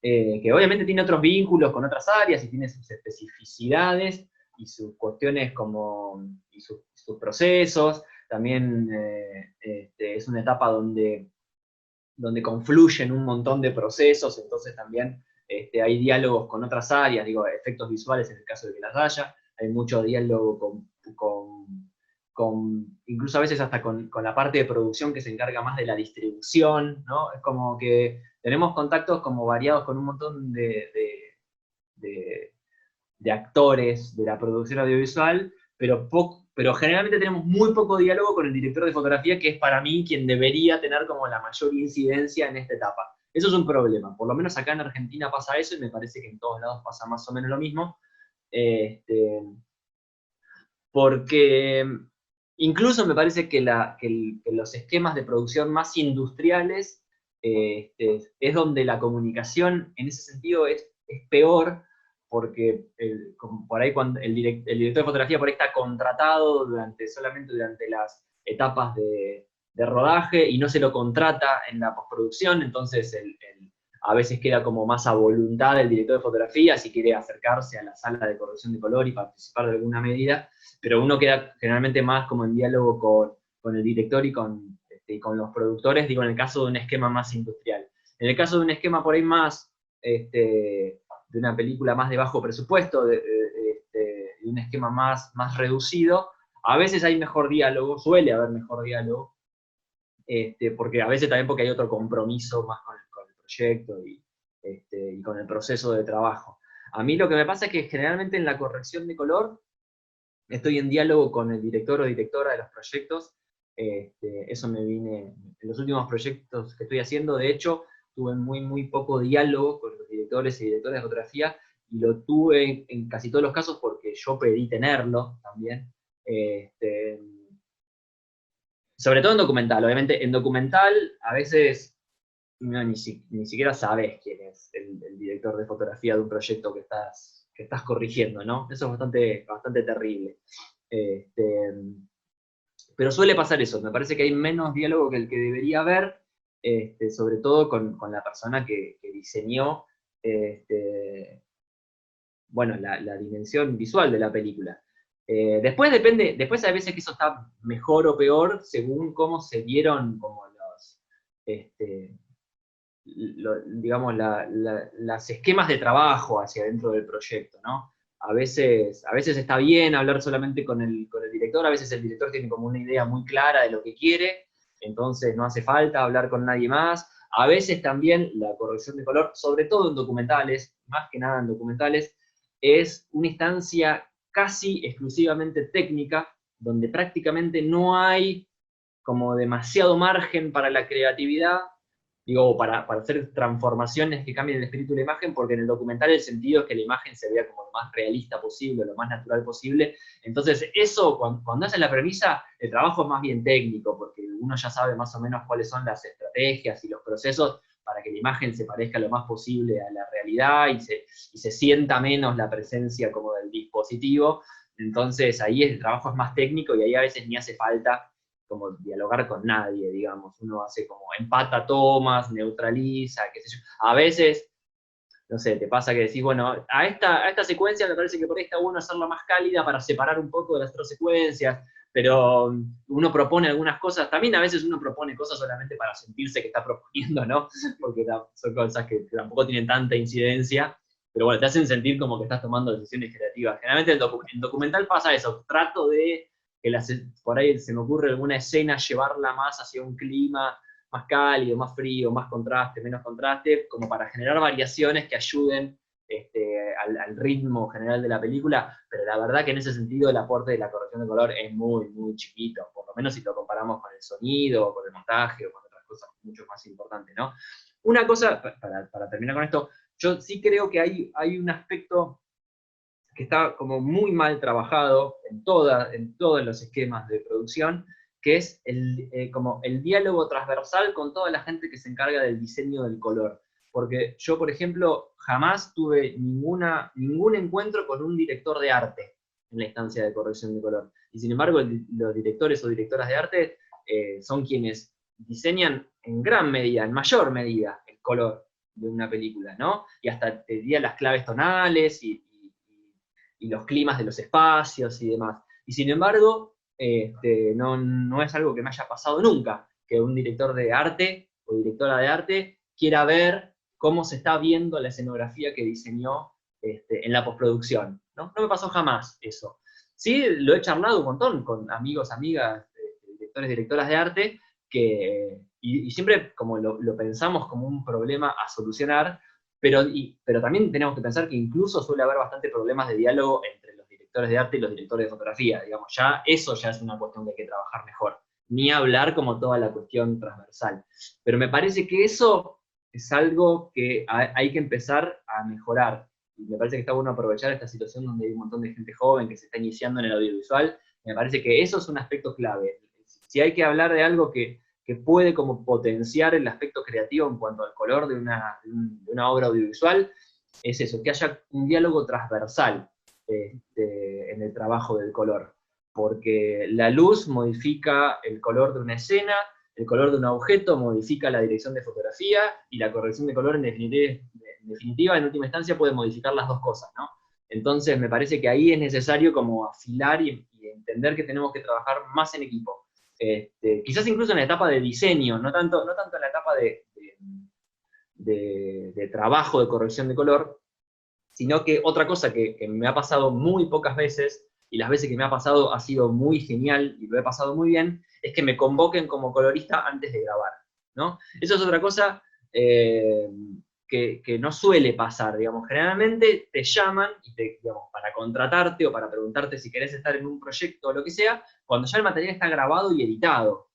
Speaker 2: Que obviamente tiene otros vínculos con otras áreas y tiene sus especificidades y sus cuestiones y sus procesos. También es una etapa donde confluyen un montón de procesos, entonces también hay diálogos con otras áreas, digo, efectos visuales en el caso de que las haya, hay mucho diálogo incluso a veces hasta con la parte de producción que se encarga más de la distribución, ¿no? Es como que tenemos contactos como variados con un montón de actores de la producción audiovisual, pero generalmente tenemos muy poco diálogo con el director de fotografía, que es para mí quien debería tener como la mayor incidencia en esta etapa. Eso es un problema, por lo menos acá en Argentina pasa eso, y me parece que en todos lados pasa más o menos lo mismo, porque incluso me parece que los esquemas de producción más industriales es donde la comunicación en ese sentido es peor, porque por ahí cuando el director de fotografía por ahí está contratado solamente durante las etapas de rodaje y no se lo contrata en la postproducción, entonces a veces queda como más a voluntad del director de fotografía si quiere acercarse a la sala de corrección de color y participar de alguna medida, pero uno queda generalmente más como en diálogo con el director y con los productores, digo, en el caso de un esquema más industrial. En el caso de un esquema por ahí más de una película más de bajo presupuesto, de un esquema más reducido, a veces hay mejor diálogo, suele haber mejor diálogo, porque a veces también porque hay otro compromiso más con el proyecto y con el proceso de trabajo. A mí lo que me pasa es que generalmente en la corrección de color estoy en diálogo con el director o directora de los proyectos. Eso me vine, en los últimos proyectos que estoy haciendo, de hecho, tuve muy poco diálogo con los directores y directoras de fotografía, y lo tuve en casi todos los casos porque yo pedí tenerlo también. Sobre todo en documental, obviamente en documental a veces ni siquiera sabes quién es el director de fotografía de un proyecto que estás corrigiendo, ¿no? Eso es bastante terrible. Pero suele pasar eso, me parece que hay menos diálogo que el que debería haber, sobre todo con la persona que diseñó bueno, la dimensión visual de la película. Después hay veces que eso está mejor o peor según cómo se dieron como digamos, las esquemas de trabajo hacia dentro del proyecto, ¿no? A veces está bien hablar solamente con el director, a veces el director tiene como una idea muy clara de lo que quiere, entonces no hace falta hablar con nadie más. A veces también la corrección de color, sobre todo en documentales, más que nada en documentales, es una instancia casi exclusivamente técnica, donde prácticamente no hay como demasiado margen para la creatividad, digo, para hacer transformaciones que cambien el espíritu de la imagen, porque en el documental el sentido es que la imagen se vea como lo más realista posible, lo más natural posible. Entonces eso, cuando haces la premisa, el trabajo es más bien técnico, porque uno ya sabe más o menos cuáles son las estrategias y los procesos para que la imagen se parezca lo más posible a la realidad y se sienta menos la presencia como del dispositivo. Entonces ahí el trabajo es más técnico y ahí a veces ni hace falta como dialogar con nadie, digamos. Uno hace como empata tomas, neutraliza, qué sé yo. A veces, no sé, te pasa que decís, bueno, a esta secuencia me parece que por ahí está bueno hacerla más cálida para separar un poco de las otras secuencias, pero uno propone algunas cosas, también a veces uno propone cosas solamente para sentirse que está proponiendo, ¿no? Porque son cosas que tampoco tienen tanta incidencia, pero bueno, te hacen sentir como que estás tomando decisiones creativas. Generalmente en documental pasa eso, trato de por ahí se me ocurre alguna escena llevarla más hacia un clima más cálido, más frío, más contraste, menos contraste, como para generar variaciones que ayuden al ritmo general de la película, pero la verdad que en ese sentido el aporte de la corrección de color es muy, muy chiquito, por lo menos si lo comparamos con el sonido, o con el montaje, o con otras cosas mucho más importantes, ¿no? Una cosa, para terminar con esto, yo sí creo que hay un aspecto que está como muy mal trabajado en todos los esquemas de producción, que es como el diálogo transversal con toda la gente que se encarga del diseño del color. Porque yo, por ejemplo, jamás tuve ningún encuentro con un director de arte en la instancia de corrección de color. Y sin embargo, los directores o directoras de arte son quienes diseñan en gran medida, en mayor medida, el color de una película, ¿no? Y hasta te diría las claves tonales y los climas de los espacios y demás. Y sin embargo, no es algo que me haya pasado nunca, que un director de arte o directora de arte quiera ver cómo se está viendo la escenografía que diseñó en la postproducción. ¿No? No me pasó jamás eso. Sí, lo he charlado un montón con amigos, amigas, directores, directoras de arte, y siempre como lo pensamos como un problema a solucionar, pero también tenemos que pensar que incluso suele haber bastante problemas de diálogo entre los directores de arte y los directores de fotografía, digamos, eso ya es una cuestión que hay que trabajar mejor, ni hablar como toda la cuestión transversal. Pero me parece que eso es algo que hay que empezar a mejorar, y me parece que está bueno aprovechar esta situación donde hay un montón de gente joven que se está iniciando en el audiovisual, me parece que eso es un aspecto clave. Si hay que hablar de algo que puede como potenciar el aspecto creativo en cuanto al color de una obra audiovisual, es eso, que haya un diálogo transversal en el trabajo del color. Porque la luz modifica el color de una escena, el color de un objeto modifica la dirección de fotografía, y la corrección de color en definitiva, en última instancia, puede modificar las dos cosas, ¿no? Entonces me parece que ahí es necesario como afilar y entender que tenemos que trabajar más en equipo. Quizás incluso en la etapa de diseño, no tanto en la etapa de trabajo de corrección de color, sino que otra cosa que me ha pasado muy pocas veces, y las veces que me ha pasado ha sido muy genial y lo he pasado muy bien, es que me convoquen como colorista antes de grabar, ¿no? Eso es otra cosa que no suele pasar, digamos. Generalmente te llaman digamos, para contratarte o para preguntarte si querés estar en un proyecto o lo que sea, cuando ya el material está grabado y editado,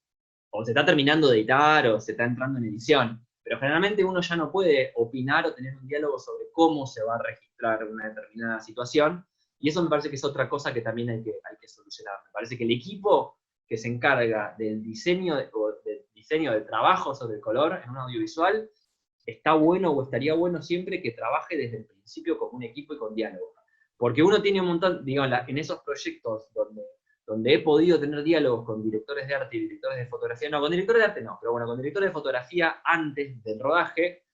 Speaker 2: o se está terminando de editar, o se está entrando en edición. Pero generalmente uno ya no puede opinar o tener un diálogo sobre cómo se va a registrar una determinada situación, y eso me parece que es otra cosa que también hay que solucionar. Me parece que el equipo que se encarga del diseño, del trabajo sobre el color en un audiovisual, está bueno o estaría bueno siempre que trabaje desde el principio como un equipo y con diálogo. Porque uno tiene un montón, digamos, en esos proyectos donde he podido tener diálogos con directores de arte y directores de fotografía, no, con directores de arte no, pero bueno, con directores de fotografía antes del rodaje,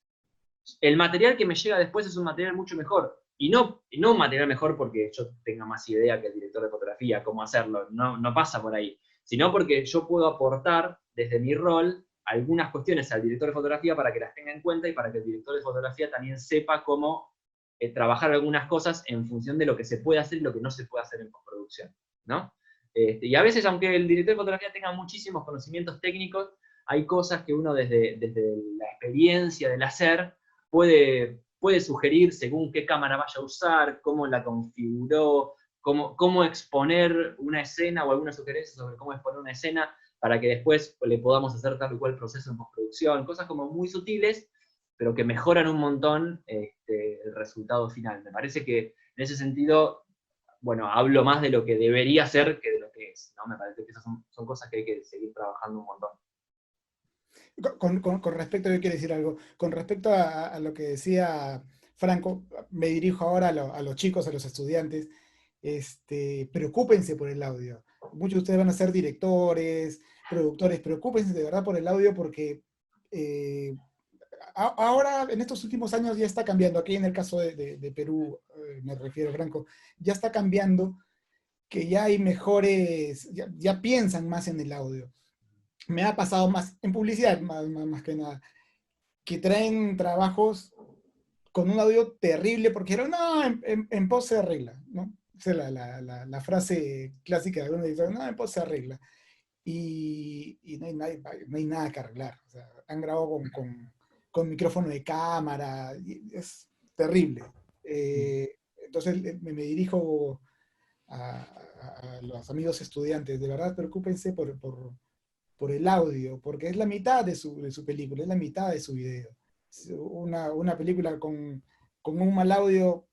Speaker 2: el material que me llega después es un material mucho mejor. Y no un material mejor porque yo tenga más idea que el director de fotografía, cómo hacerlo, no pasa por ahí, sino porque yo puedo aportar desde mi rol algunas cuestiones al director de fotografía para que las tenga en cuenta y para que el director de fotografía también sepa cómo trabajar algunas cosas en función de lo que se puede hacer y lo que no se puede hacer en postproducción, ¿no? Y a veces, aunque el director de fotografía tenga muchísimos conocimientos técnicos, hay cosas que uno desde la experiencia del hacer puede sugerir según qué cámara vaya a usar, cómo la configuró, cómo exponer una escena o alguna sugerencia sobre cómo exponer una escena para que después le podamos hacer tal o cual proceso en postproducción, cosas como muy sutiles, pero que mejoran un montón el resultado final. Me parece que en ese sentido, bueno, hablo más de lo que debería ser que de lo que es, ¿no? Me parece que esas son cosas que hay que seguir trabajando un montón.
Speaker 3: Con respecto, yo quiero decir algo, con respecto a lo que decía Franco, me dirijo ahora a los chicos, a los estudiantes, preocúpense por el audio. Muchos de ustedes van a ser directores, productores, preocúpense de verdad por el audio porque ahora, en estos últimos años ya está cambiando, aquí en el caso de Perú, me refiero, Franco, ya está cambiando, que ya hay mejores, ya piensan más en el audio. Me ha pasado más en publicidad, más que nada, que traen trabajos con un audio terrible porque dijeron, no, en post se arregla, ¿no? esa es la frase clásica de algunos editores, no, pues se arregla. Y no hay nada que arreglar. O sea, han grabado con micrófono de cámara, y es terrible. Entonces me dirijo a los amigos estudiantes, de verdad preocúpense por el audio, porque es la mitad de su película, es la mitad de su video. Una película con un mal audio,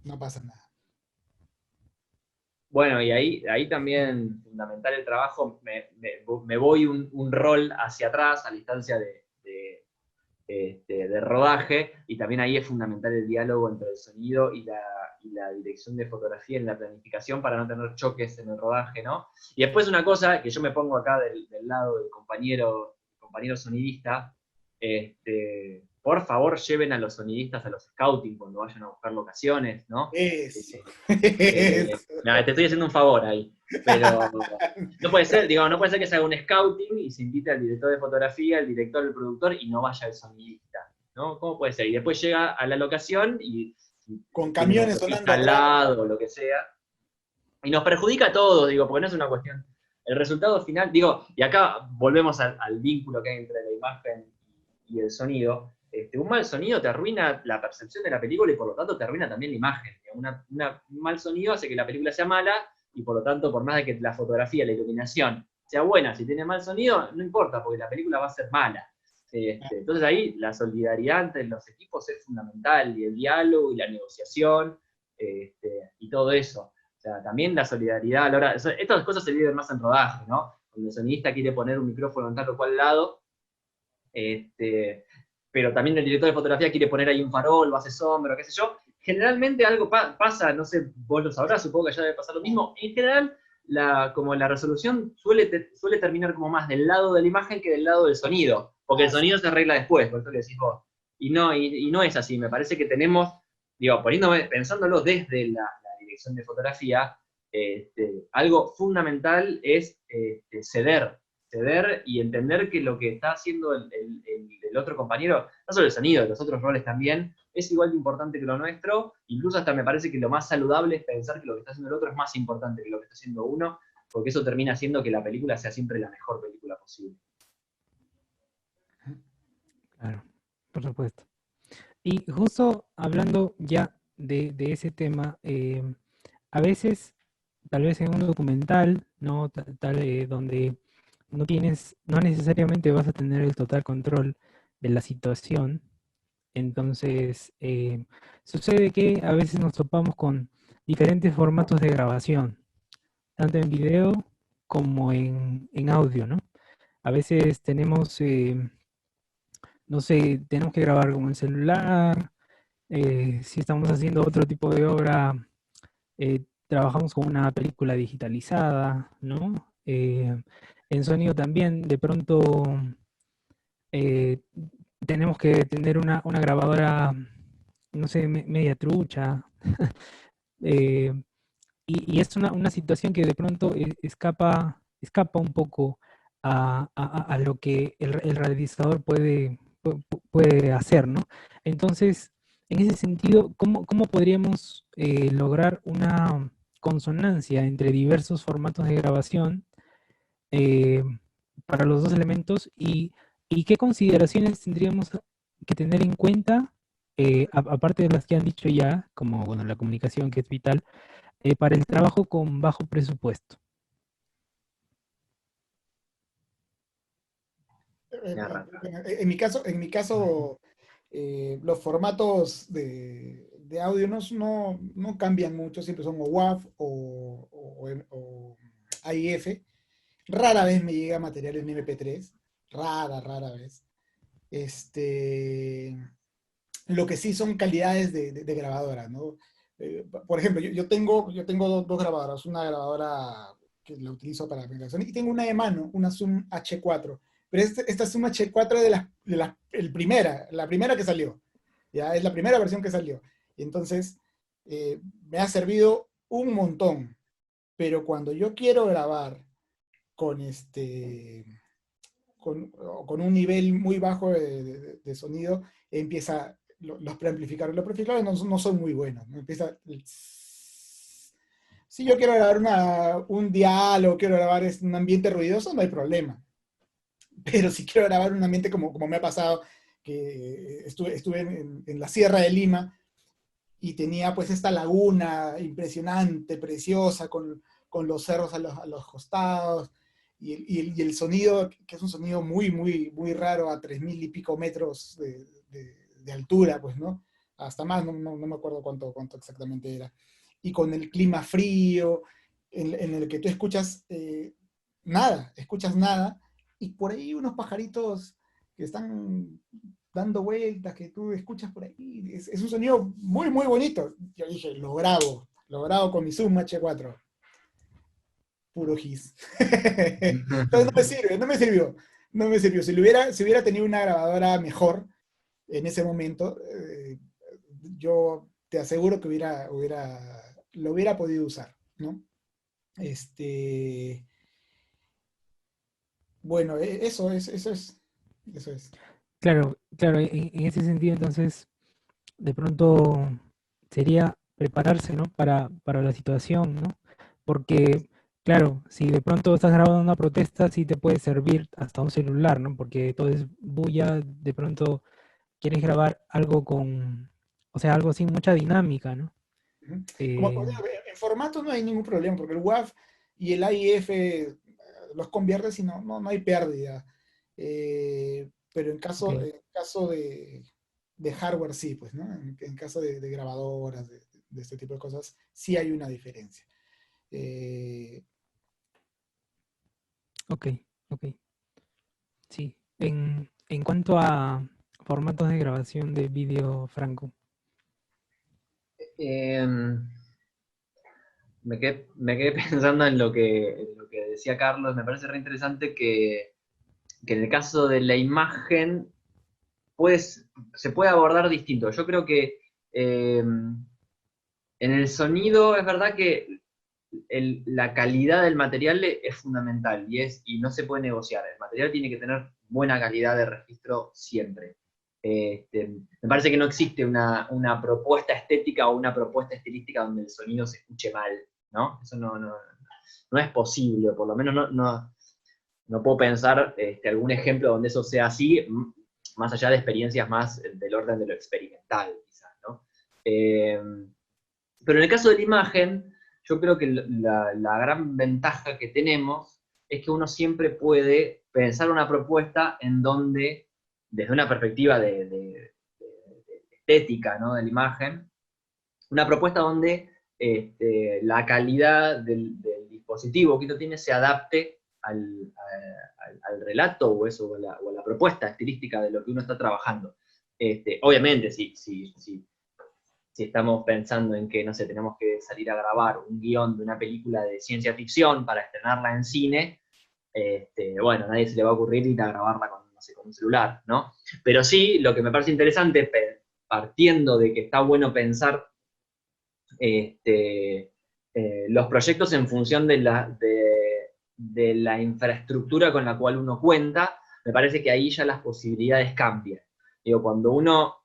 Speaker 3: no pasa nada.
Speaker 2: Bueno, y ahí también fundamental el trabajo, me voy un rol hacia atrás, a la instancia de rodaje, y también ahí es fundamental el diálogo entre el sonido y la dirección de fotografía en la planificación para no tener choques en el rodaje, ¿no? Y después una cosa que yo me pongo acá del lado del compañero sonidista, por favor lleven a los sonidistas a los scouting cuando vayan a buscar locaciones, ¿no?
Speaker 3: Eso.
Speaker 2: Nada, te estoy haciendo un favor ahí, pero no puede ser, digo, no puede ser que se haga un scouting y se invite al director de fotografía, al director, el productor y no vaya el sonidista, ¿no? ¿Cómo puede ser? Y después llega a la locación y
Speaker 3: Con
Speaker 2: tiene un
Speaker 3: camiones sonando
Speaker 2: sonidista al
Speaker 3: atrás.
Speaker 2: lado o lo que sea, y nos perjudica a todos, digo, porque no es una cuestión. El resultado final, digo, y acá volvemos al vínculo que hay entre la imagen y el sonido. Un mal sonido te arruina la percepción de la película y por lo tanto te arruina también la imagen. Un mal sonido hace que la película sea mala y por lo tanto, por más de que la fotografía, la iluminación sea buena, si tiene mal sonido, no importa, porque la película va a ser mala. Entonces ahí la solidaridad entre los equipos es fundamental, y el diálogo y la negociación, y todo eso. O sea, también la solidaridad a la hora. Estas cosas se viven más en rodaje, ¿no? Cuando el sonidista quiere poner un micrófono en tal o cual lado, pero también el director de fotografía quiere poner ahí un farol, base sombra, qué sé yo. Generalmente algo pasa, no sé, vos lo sabrás, supongo que ya debe pasar lo mismo. En general, como la resolución suele terminar como más del lado de la imagen que del lado del sonido, porque el sonido se arregla después, por eso que decís vos. Y no es así, me parece que tenemos, digo, pensándolo desde la dirección de fotografía, algo fundamental es ceder y entender que lo que está haciendo el otro compañero, no solo el sonido, los otros roles también, es igual de importante que lo nuestro. Incluso hasta me parece que lo más saludable es pensar que lo que está haciendo el otro es más importante que lo que está haciendo uno, porque eso termina haciendo que la película sea siempre la mejor película posible.
Speaker 1: Claro, por supuesto. Y justo hablando ya de ese tema, a veces, tal vez en un documental, ¿no? Donde no necesariamente vas a tener el total control de la situación. Entonces, sucede que a veces nos topamos con diferentes formatos de grabación, tanto en video como en audio, ¿no? A veces tenemos, no sé, tenemos que grabar con el celular. Si estamos haciendo otro tipo de obra, trabajamos con una película digitalizada, ¿no? En sonido también, de pronto eh, tenemos que tener una grabadora, no sé, media trucha. eh, y es una situación que de pronto escapa un poco a lo que el realizador puede hacer, ¿no? Entonces, en ese sentido, ¿cómo podríamos lograr una consonancia entre diversos formatos de grabación eh, para los dos elementos y qué consideraciones tendríamos que tener en cuenta, aparte de las que han dicho ya, como bueno, la comunicación que es vital, para el trabajo con bajo presupuesto?
Speaker 3: En mi caso los formatos de audio no cambian mucho, siempre son o WAV o AIF. Rara vez me llega material en MP3, rara vez. Lo que sí son calidades de grabadora, ¿no? Por ejemplo, yo tengo dos grabadoras, una grabadora que la utilizo para grabación y tengo una de mano, una Zoom H4, pero esta Zoom H4 es la primera que salió, ya es la primera versión que salió, y entonces me ha servido un montón, pero cuando yo quiero grabar con con un nivel muy bajo de sonido, empieza los preamplificadores. Los preamplificadores no son muy buenos, ¿no? Empieza Si yo quiero grabar un diálogo, quiero grabar un ambiente ruidoso, no hay problema. Pero si quiero grabar un ambiente como me ha pasado, que estuve en la Sierra de Lima y tenía pues esta laguna impresionante, preciosa, con los cerros a los costados, y el sonido, que es un sonido muy, muy, muy raro a 3000 y pico metros de altura, pues, ¿no? Hasta más, no me acuerdo cuánto exactamente era. Y con el clima frío, en el que tú escuchas escuchas nada, y por ahí unos pajaritos que están dando vueltas, que tú escuchas por ahí. Es un sonido muy, muy bonito. Yo dije, lo grabo con mi Zoom H4. Puro gis. Entonces no me sirve, no me sirvió. Si hubiera tenido una grabadora mejor en ese momento, yo te aseguro que lo hubiera podido usar, ¿no? Bueno, eso es.
Speaker 1: Claro, claro, en ese sentido entonces de pronto sería prepararse, ¿no? Para la situación, ¿no? Porque, claro, si de pronto estás grabando una protesta, sí te puede servir hasta un celular, ¿no? Porque todo es bulla, de pronto quieres grabar algo o sea, algo sin mucha dinámica, ¿no?
Speaker 3: Como
Speaker 1: Eh,
Speaker 3: en formato no hay ningún problema, porque el WAV y el AIF los conviertes y no hay pérdida. Pero
Speaker 1: ok,
Speaker 3: en caso de hardware sí, pues, ¿no? En caso de grabadoras, de este tipo de cosas, sí hay una diferencia. Eh,
Speaker 1: ok, ok, sí. En cuanto a formatos de grabación de vídeo, Franco.
Speaker 2: Em, me quedé pensando en lo que decía Carlos. Me parece re interesante que en el caso de la imagen pues, se puede abordar distinto. Yo creo que en el sonido es verdad que la calidad del material es fundamental y no se puede negociar. El material tiene que tener buena calidad de registro siempre. Me parece que no existe una propuesta estética o una propuesta estilística donde el sonido se escuche mal, ¿no? Eso no es posible, o por lo menos no puedo pensar algún ejemplo donde eso sea así, más allá de experiencias más del orden de lo experimental, quizás, ¿no? Pero en el caso de la imagen, yo creo que la gran ventaja que tenemos es que uno siempre puede pensar una propuesta en donde, desde una perspectiva de estética, ¿no? De la imagen, una propuesta donde la calidad del dispositivo que uno tiene se adapte al relato o a la propuesta estilística de lo que uno está trabajando. Obviamente, si estamos pensando en que, no sé, tenemos que salir a grabar un guión de una película de ciencia ficción para estrenarla en cine, bueno, a nadie se le va a ocurrir ir a grabarla con, no sé, con un celular, ¿no? Pero sí, lo que me parece interesante es partiendo de que está bueno pensar los proyectos en función de la infraestructura con la cual uno cuenta, me parece que ahí ya las posibilidades cambian. Digo, cuando uno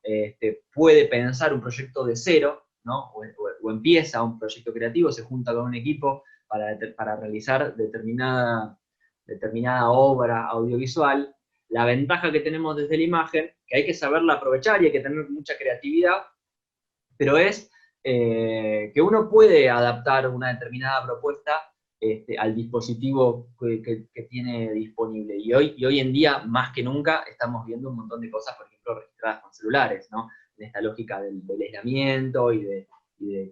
Speaker 2: puede pensar un proyecto de cero, ¿no? O empieza un proyecto creativo, se junta con un equipo para realizar determinada obra audiovisual, la ventaja que tenemos desde la imagen, que hay que saberla aprovechar y hay que tener mucha creatividad, pero es que uno puede adaptar una determinada propuesta al dispositivo que tiene disponible. Y hoy en día, más que nunca, estamos viendo un montón de cosas, por ejemplo, registradas con celulares, ¿no? En esta lógica del aislamiento y de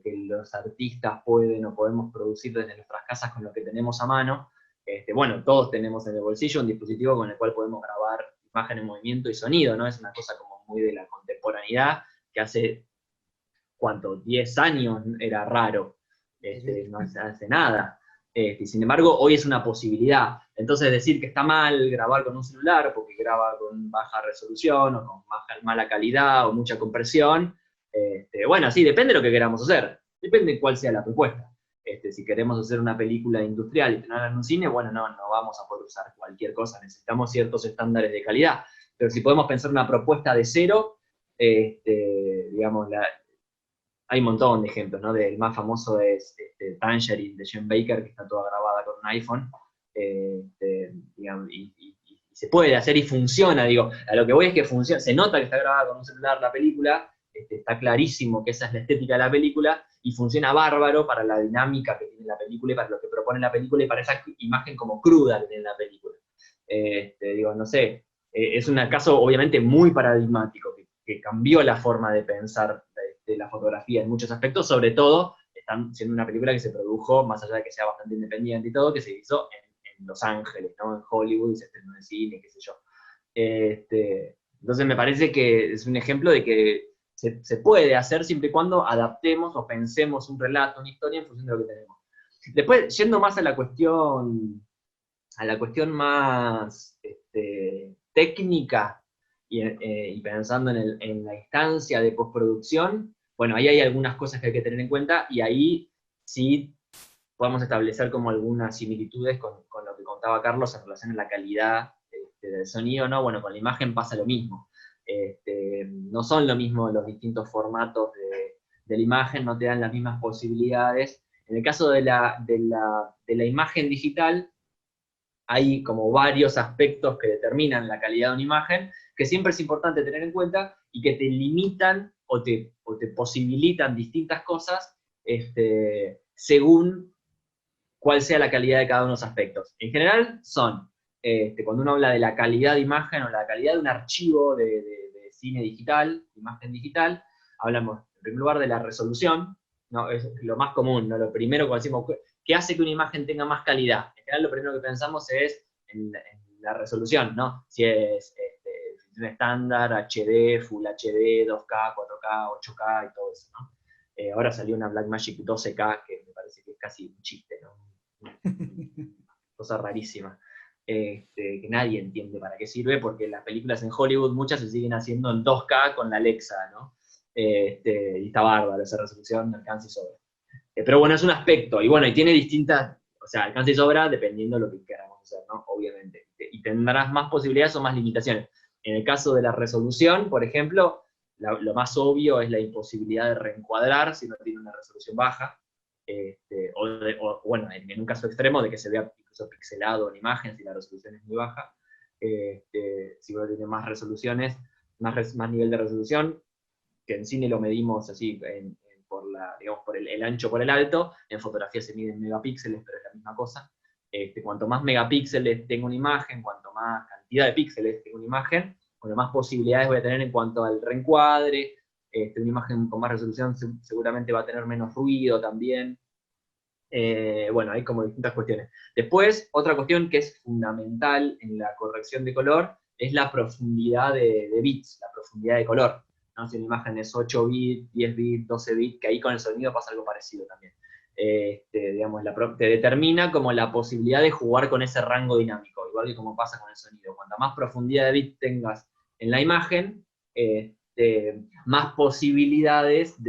Speaker 2: que los artistas pueden o podemos producir desde nuestras casas con lo que tenemos a mano. Bueno, todos tenemos en el bolsillo un dispositivo con el cual podemos grabar imagen en movimiento y sonido, ¿no? Es una cosa como muy de la contemporaneidad que hace ¿cuánto? 10 años era raro, no hace nada. Sin embargo, hoy es una posibilidad. Entonces, decir que está mal grabar con un celular porque graba con baja resolución o con mala calidad o mucha compresión, bueno, sí, depende de lo que queramos hacer. Depende de cuál sea la propuesta. Si queremos hacer una película industrial y tenerla en un cine, bueno, no vamos a poder usar cualquier cosa. Necesitamos ciertos estándares de calidad. Pero si podemos pensar una propuesta de cero, digamos, Hay un montón de ejemplos, ¿no? El más famoso es Tangerine de Jim Baker, que está toda grabada con un iPhone. Digamos, y se puede hacer y funciona, digo, a lo que voy es que funciona, se nota que está grabada con un celular la película, está clarísimo que esa es la estética de la película, y funciona bárbaro para la dinámica que tiene la película y para lo que propone la película y para esa imagen como cruda que tiene la película. Digo, no sé, es un caso obviamente muy paradigmático, que cambió la forma de pensar de la fotografía en muchos aspectos, sobre todo están siendo una película que se produjo, más allá de que sea bastante independiente y todo, que se hizo en Los Ángeles, ¿no? En Hollywood, y se estrenó en cine, qué sé yo. Entonces me parece que es un ejemplo de que se puede hacer siempre y cuando adaptemos o pensemos un relato, una historia en función de lo que tenemos. Después, yendo más a la cuestión más técnica y pensando en la instancia de postproducción, bueno, ahí hay algunas cosas que hay que tener en cuenta y ahí sí podemos establecer como algunas similitudes con lo que contaba Carlos en relación a la calidad del sonido, ¿no? Bueno, con la imagen pasa lo mismo. No son lo mismo los distintos formatos de la imagen, no te dan las mismas posibilidades. En el caso de la imagen digital, hay como varios aspectos que determinan la calidad de una imagen, que siempre es importante tener en cuenta y que te limitan o te posibilitan distintas cosas según cuál sea la calidad de cada uno de los aspectos. En general son, cuando uno habla de la calidad de imagen o la calidad de un archivo de cine digital, de imagen digital, hablamos en primer lugar de la resolución, ¿no? Es lo más común, ¿no? Lo primero que decimos, ¿qué hace que una imagen tenga más calidad? En general lo primero que pensamos es en la resolución, ¿no? Si es un estándar, HD, Full HD, 2K, 4K, 8K y todo eso, ¿no? Ahora salió una Blackmagic 12K que me parece que es casi un chiste, ¿no? Cosa rarísima. Que nadie entiende para qué sirve, porque las películas en Hollywood muchas se siguen haciendo en 2K con la Alexa, ¿no? Y está bárbaro, esa resolución alcanza y sobra. Pero bueno, es un aspecto, y bueno, y tiene distintas, o sea, alcanza y sobra dependiendo de lo que queramos hacer, ¿no? Obviamente. Y tendrás más posibilidades o más limitaciones. En el caso de la resolución, por ejemplo, lo más obvio es la imposibilidad de reencuadrar si no tiene una resolución baja. Bueno, en un caso extremo de que se vea incluso pixelado en imagen si la resolución es muy baja. Si uno tiene más resoluciones, más nivel de resolución, que en cine lo medimos así, por el ancho por el alto, en fotografía se mide en megapíxeles, pero es la misma cosa. Cuanto más megapíxeles tenga una imagen, cuanto más cantidad de píxeles tenga una imagen, bueno, más posibilidades voy a tener en cuanto al reencuadre. Una imagen con más resolución seguramente va a tener menos ruido también. Bueno, hay como distintas cuestiones. Después, otra cuestión que es fundamental en la corrección de color es la profundidad de bits, la profundidad de color, ¿no? Si una imagen es 8 bits, 10 bits, 12 bits, que ahí con el sonido pasa algo parecido también. Digamos, te determina como la posibilidad de jugar con ese rango dinámico, igual que como pasa con el sonido. Cuanta más profundidad de bits tengas en la imagen, más posibilidades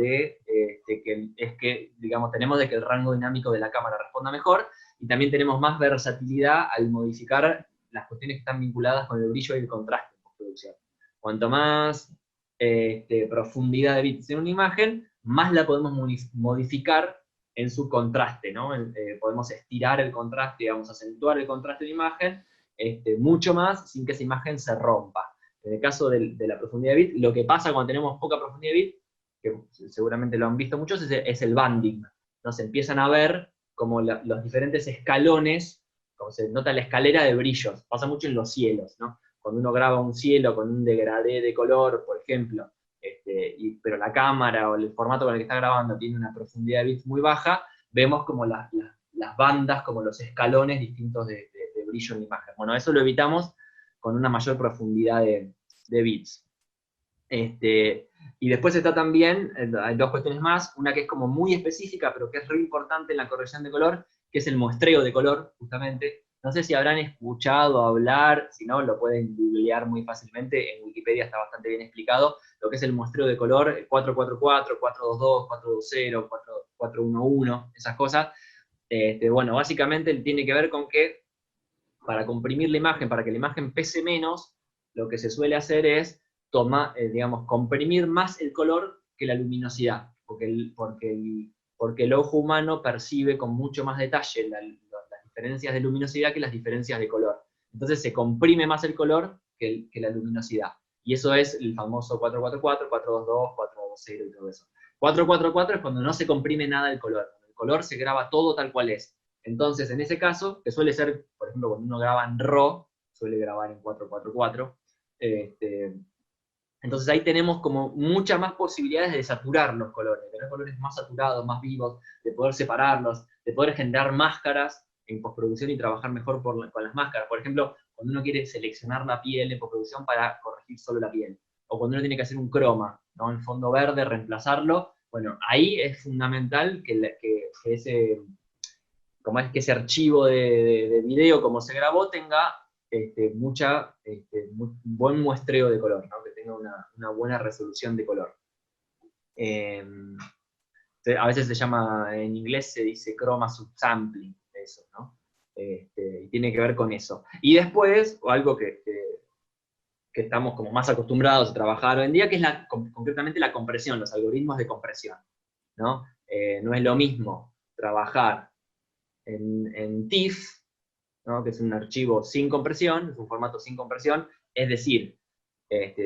Speaker 2: digamos, tenemos de que el rango dinámico de la cámara responda mejor, y también tenemos más versatilidad al modificar las cuestiones que están vinculadas con el brillo y el contraste en postproducción. Cuanto más profundidad de bits en una imagen, más la podemos modificar en su contraste, ¿no? Podemos estirar el contraste, digamos, acentuar el contraste de la imagen, mucho más sin que esa imagen se rompa. En el caso de la profundidad de bit, lo que pasa cuando tenemos poca profundidad de bit, que seguramente lo han visto muchos, es el banding, ¿no? Se empiezan a ver como los diferentes escalones, como se nota la escalera de brillos, pasa mucho en los cielos, ¿no? Cuando uno graba un cielo con un degradé de color, por ejemplo, pero la cámara o el formato con el que está grabando tiene una profundidad de bits muy baja, vemos como las bandas, como los escalones distintos de brillo en la imagen. Bueno, eso lo evitamos con una mayor profundidad de bits. Y después está también, hay dos cuestiones más, una que es como muy específica, pero que es muy importante en la corrección de color, que es el muestreo de color, justamente. No sé si habrán escuchado hablar, si no, lo pueden googlear muy fácilmente, en Wikipedia está bastante bien explicado, lo que es el muestreo de color, el 444, 422, 420, 411, esas cosas. Bueno, básicamente tiene que ver con que para comprimir la imagen, para que la imagen pese menos, lo que se suele hacer es digamos, comprimir más el color que la luminosidad. porque el ojo humano percibe con mucho más detalle las diferencias de luminosidad que las diferencias de color. Entonces se comprime más el color que la luminosidad. Y eso es el famoso 444, 422, 420 y todo eso. 444 es cuando no se comprime nada el color. El color se graba todo tal cual es. Entonces, en ese caso, que suele ser, por ejemplo, cuando uno graba en RAW, suele grabar en 444, entonces ahí tenemos como muchas más posibilidades de saturar los colores, de tener colores más saturados, más vivos, de poder separarlos, de poder generar máscaras en postproducción y trabajar mejor con las máscaras. Por ejemplo, cuando uno quiere seleccionar la piel en postproducción para corregir solo la piel, o cuando uno tiene que hacer un croma, ¿no? En fondo verde, reemplazarlo, bueno, ahí es fundamental que ese archivo de video, como se grabó, tenga buen muestreo de color, ¿no? Que tenga una buena resolución de color. A veces se llama, en inglés se dice chroma subsampling, eso, ¿no? Y tiene que ver con eso. Y después, o algo que estamos como más acostumbrados a trabajar hoy en día, que es concretamente la compresión, los algoritmos de compresión, ¿no? No es lo mismo trabajar en TIFF, ¿no? Que es un archivo sin compresión, es un formato sin compresión, es decir,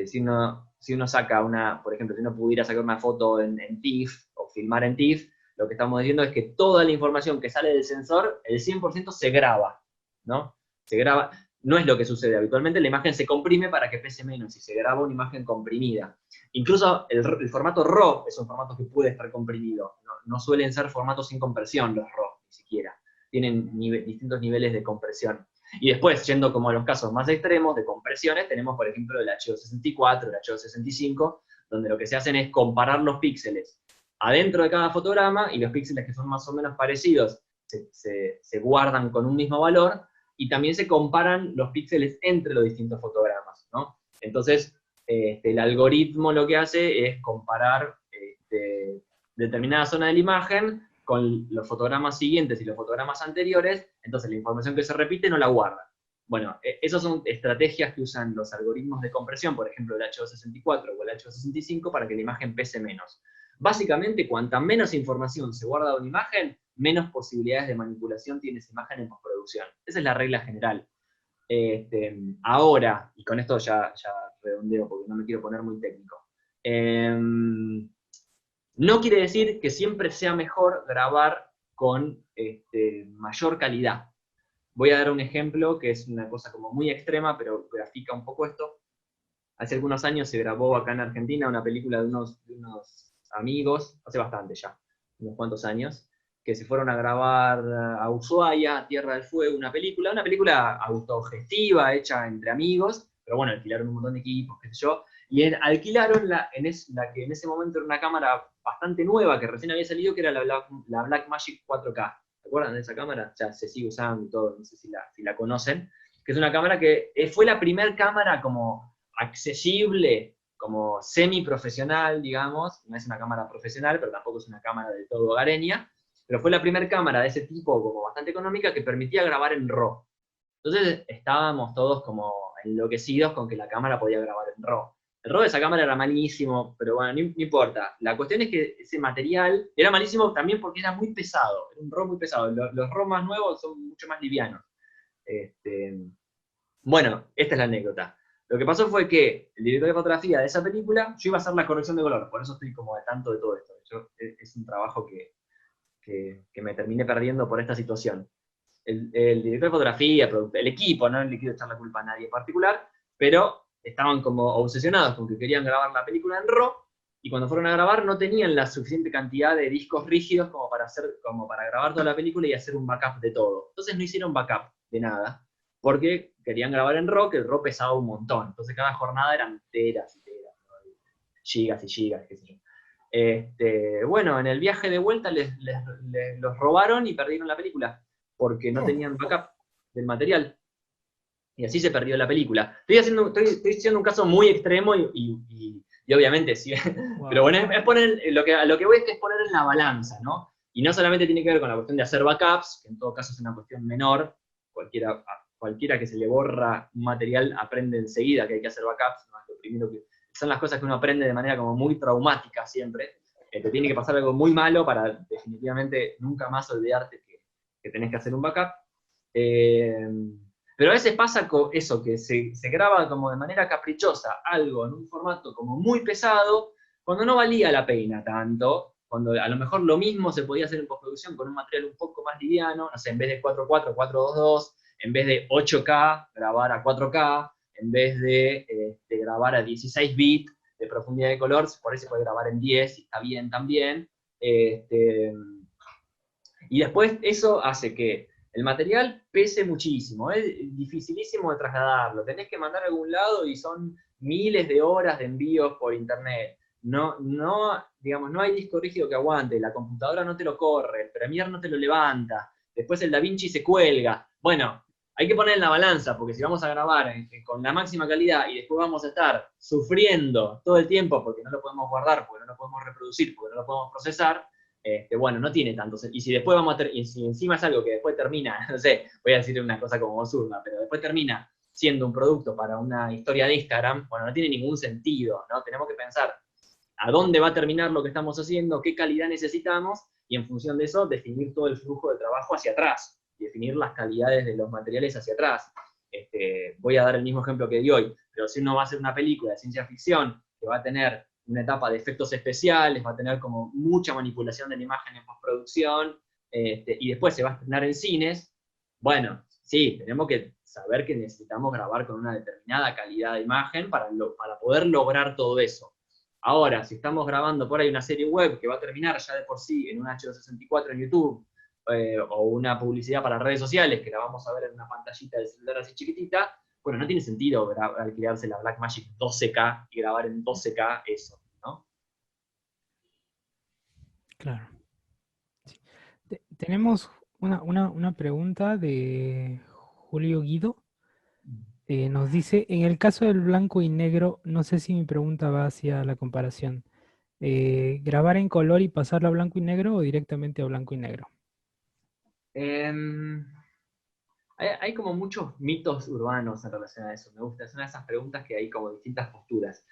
Speaker 2: si uno saca por ejemplo, si uno pudiera sacar una foto en TIFF, o filmar en TIFF, lo que estamos diciendo es que toda la información que sale del sensor, el 100% se graba, ¿no? Se graba, no es lo que sucede habitualmente, la imagen se comprime para que pese menos, y se graba una imagen comprimida. Incluso el formato RAW es un formato que puede estar comprimido, no suelen ser formatos sin compresión los RAW, ni siquiera. Tienen distintos niveles de compresión. Y después, yendo como a los casos más extremos de compresiones, tenemos, por ejemplo, el H264, el H265, donde lo que se hacen es comparar los píxeles adentro de cada fotograma, y los píxeles que son más o menos parecidos se guardan con un mismo valor, y también se comparan los píxeles entre los distintos fotogramas, ¿no? Entonces, el algoritmo lo que hace es comparar determinada zona de la imagen con los fotogramas siguientes y los fotogramas anteriores, entonces la información que se repite no la guarda. Bueno, esas son estrategias que usan los algoritmos de compresión, por ejemplo el H264 o el H265, para que la imagen pese menos. Básicamente, cuanta menos información se guarda de una imagen, menos posibilidades de manipulación tiene esa imagen en postproducción. Esa es la regla general. Ahora, y con esto ya redondeo porque no me quiero poner muy técnico, no quiere decir que siempre sea mejor grabar con mayor calidad. Voy a dar un ejemplo que es una cosa como muy extrema, pero grafica un poco esto. Hace algunos años se grabó acá en Argentina una película de unos amigos, hace bastante ya, unos cuantos años, que se fueron a grabar a Ushuaia, Tierra del Fuego, una película autogestiva, hecha entre amigos, pero bueno, alquilaron un montón de equipos, qué sé yo, y alquilaron la que en ese momento era una cámara bastante nueva, que recién había salido, que era la Blackmagic 4K. ¿Se acuerdan de esa cámara? Ya se sigue usando y todo, no sé si la conocen, que es una cámara que fue la primera cámara como accesible, como semi-profesional, digamos, no es una cámara profesional, pero tampoco es una cámara del todo hogareña, pero fue la primera cámara de ese tipo como bastante económica que permitía grabar en RAW. Entonces estábamos todos como enloquecidos con que la cámara podía grabar en RAW. El RAW de esa cámara era malísimo, pero bueno, no importa. La cuestión es que ese material era malísimo también porque era muy pesado, era un RAW muy pesado. Los RAW más nuevos son mucho más livianos. Bueno, esta es la anécdota. Lo que pasó fue que el director de fotografía de esa película, yo iba a hacer la corrección de color, por eso estoy como al tanto de todo esto. Es un trabajo que me terminé perdiendo por esta situación. El director de fotografía, el equipo, no le quiero echar la culpa a nadie en particular, pero estaban como obsesionados con que querían grabar la película en RAW, y cuando fueron a grabar no tenían la suficiente cantidad de discos rígidos como para grabar toda la película y hacer un backup de todo. Entonces no hicieron backup de nada, porque querían grabar en RAW, que el RAW pesaba un montón. Entonces cada jornada eran teras y teras, ¿no? Gigas y gigas, qué sé yo. Bueno, en el viaje de vuelta los robaron y perdieron la película, porque no tenían backup del material. Y así se perdió la película. Estoy haciendo un caso muy extremo y obviamente, sí. Wow. Pero bueno, es poner, a lo que voy es que es poner en la balanza, ¿no? Y no solamente tiene que ver con la cuestión de hacer backups, que en todo caso es una cuestión menor, cualquiera que se le borra un material aprende enseguida que hay que hacer backups, ¿no? Lo primero son las cosas que uno aprende de manera como muy traumática siempre, Te tiene que pasar algo muy malo para definitivamente nunca más olvidarte que tenés que hacer un backup. Pero a veces pasa con eso, que se graba como de manera caprichosa algo en un formato como muy pesado, cuando no valía la pena tanto, cuando a lo mejor lo mismo se podía hacer en postproducción con un material un poco más liviano, no sé, en vez de 4.4, 4.2.2, en vez de 8K, grabar a 4K, en vez de grabar a 16 bits de profundidad de color, por ahí se puede grabar en 10 y está bien también. Y después eso hace que el material pese muchísimo, es dificilísimo de trasladarlo, tenés que mandar a algún lado y son miles de horas de envíos por internet. Digamos, no hay disco rígido que aguante, la computadora no te lo corre, el Premiere no te lo levanta, después el DaVinci se cuelga. Bueno, hay que poner en la balanza, porque si vamos a grabar con la máxima calidad y después vamos a estar sufriendo todo el tiempo porque no lo podemos guardar, porque no lo podemos reproducir, porque no lo podemos procesar, bueno, no tiene tanto sentido. Y si después y si encima es algo que después termina, no sé, voy a decir una cosa como absurda, pero después termina siendo un producto para una historia de Instagram, bueno, no tiene ningún sentido, ¿no? Tenemos que pensar a dónde va a terminar lo que estamos haciendo, qué calidad necesitamos, y en función de eso definir todo el flujo de trabajo hacia atrás, y definir las calidades de los materiales hacia atrás. Voy a dar el mismo ejemplo que di hoy, pero si uno va a hacer una película de ciencia ficción que va a tener una etapa de efectos especiales, va a tener como mucha manipulación de la imagen en postproducción, y después se va a estrenar en cines, bueno, sí, tenemos que saber que necesitamos grabar con una determinada calidad de imagen para poder lograr todo eso. Ahora, si estamos grabando por ahí una serie web que va a terminar ya de por sí en un H264 en YouTube, o una publicidad para redes sociales que la vamos a ver en una pantallita del celular así chiquitita, bueno, no tiene sentido alquilarse la Blackmagic 12K y grabar en 12K eso, ¿no?
Speaker 1: Claro. Sí. Tenemos una pregunta de Julio Guido. Nos dice, en el caso del blanco y negro, no sé si mi pregunta va hacia la comparación. ¿Grabar en color y pasarlo a blanco y negro o directamente a blanco y negro?
Speaker 2: Hay como muchos mitos urbanos en relación a eso. Me gusta, es una de esas preguntas que hay como distintas posturas.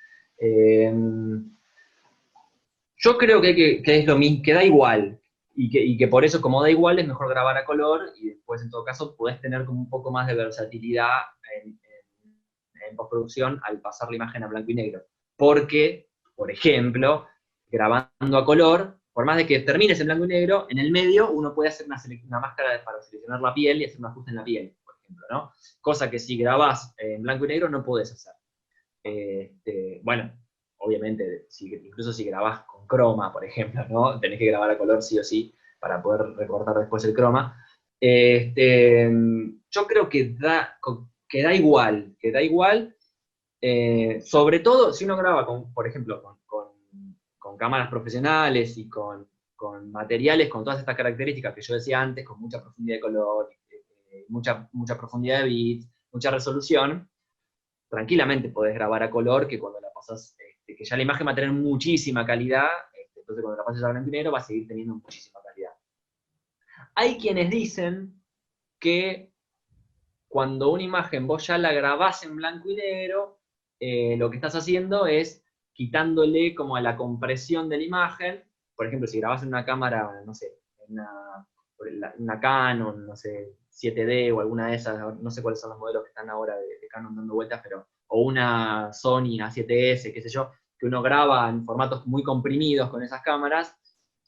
Speaker 2: Yo creo que es lo mismo, que da igual, y que por eso, como da igual, es mejor grabar a color, y después, en todo caso, podés tener como un poco más de versatilidad en postproducción al pasar la imagen a blanco y negro. Porque, por ejemplo, grabando a color, por más de que termines en blanco y negro, en el medio uno puede hacer una máscara para seleccionar la piel y hacer un ajuste en la piel, por ejemplo, ¿no? Cosa que si grabás en blanco y negro no podés hacer. Bueno, obviamente, incluso si grabás con croma, por ejemplo, ¿no? Tenés que grabar a color sí o sí para poder recortar después el croma. Yo creo que da igual, sobre todo si uno graba, por ejemplo, con cámaras profesionales y con materiales con todas estas características que yo decía antes, con mucha profundidad de color, mucha profundidad de bits, mucha resolución. Tranquilamente podés grabar a color, que cuando la pasas, que ya la imagen va a tener muchísima calidad, entonces cuando la pases a blanco y negro va a seguir teniendo muchísima calidad. Hay quienes dicen que cuando una imagen vos ya la grabás en blanco y negro, lo que estás haciendo es quitándole como a la compresión de la imagen. Por ejemplo, si grabás en una cámara, no sé, una Canon, no sé, 7D o alguna de esas, no sé cuáles son los modelos que están ahora de Canon dando vueltas, pero, o una Sony A7S, qué sé yo, que uno graba en formatos muy comprimidos con esas cámaras,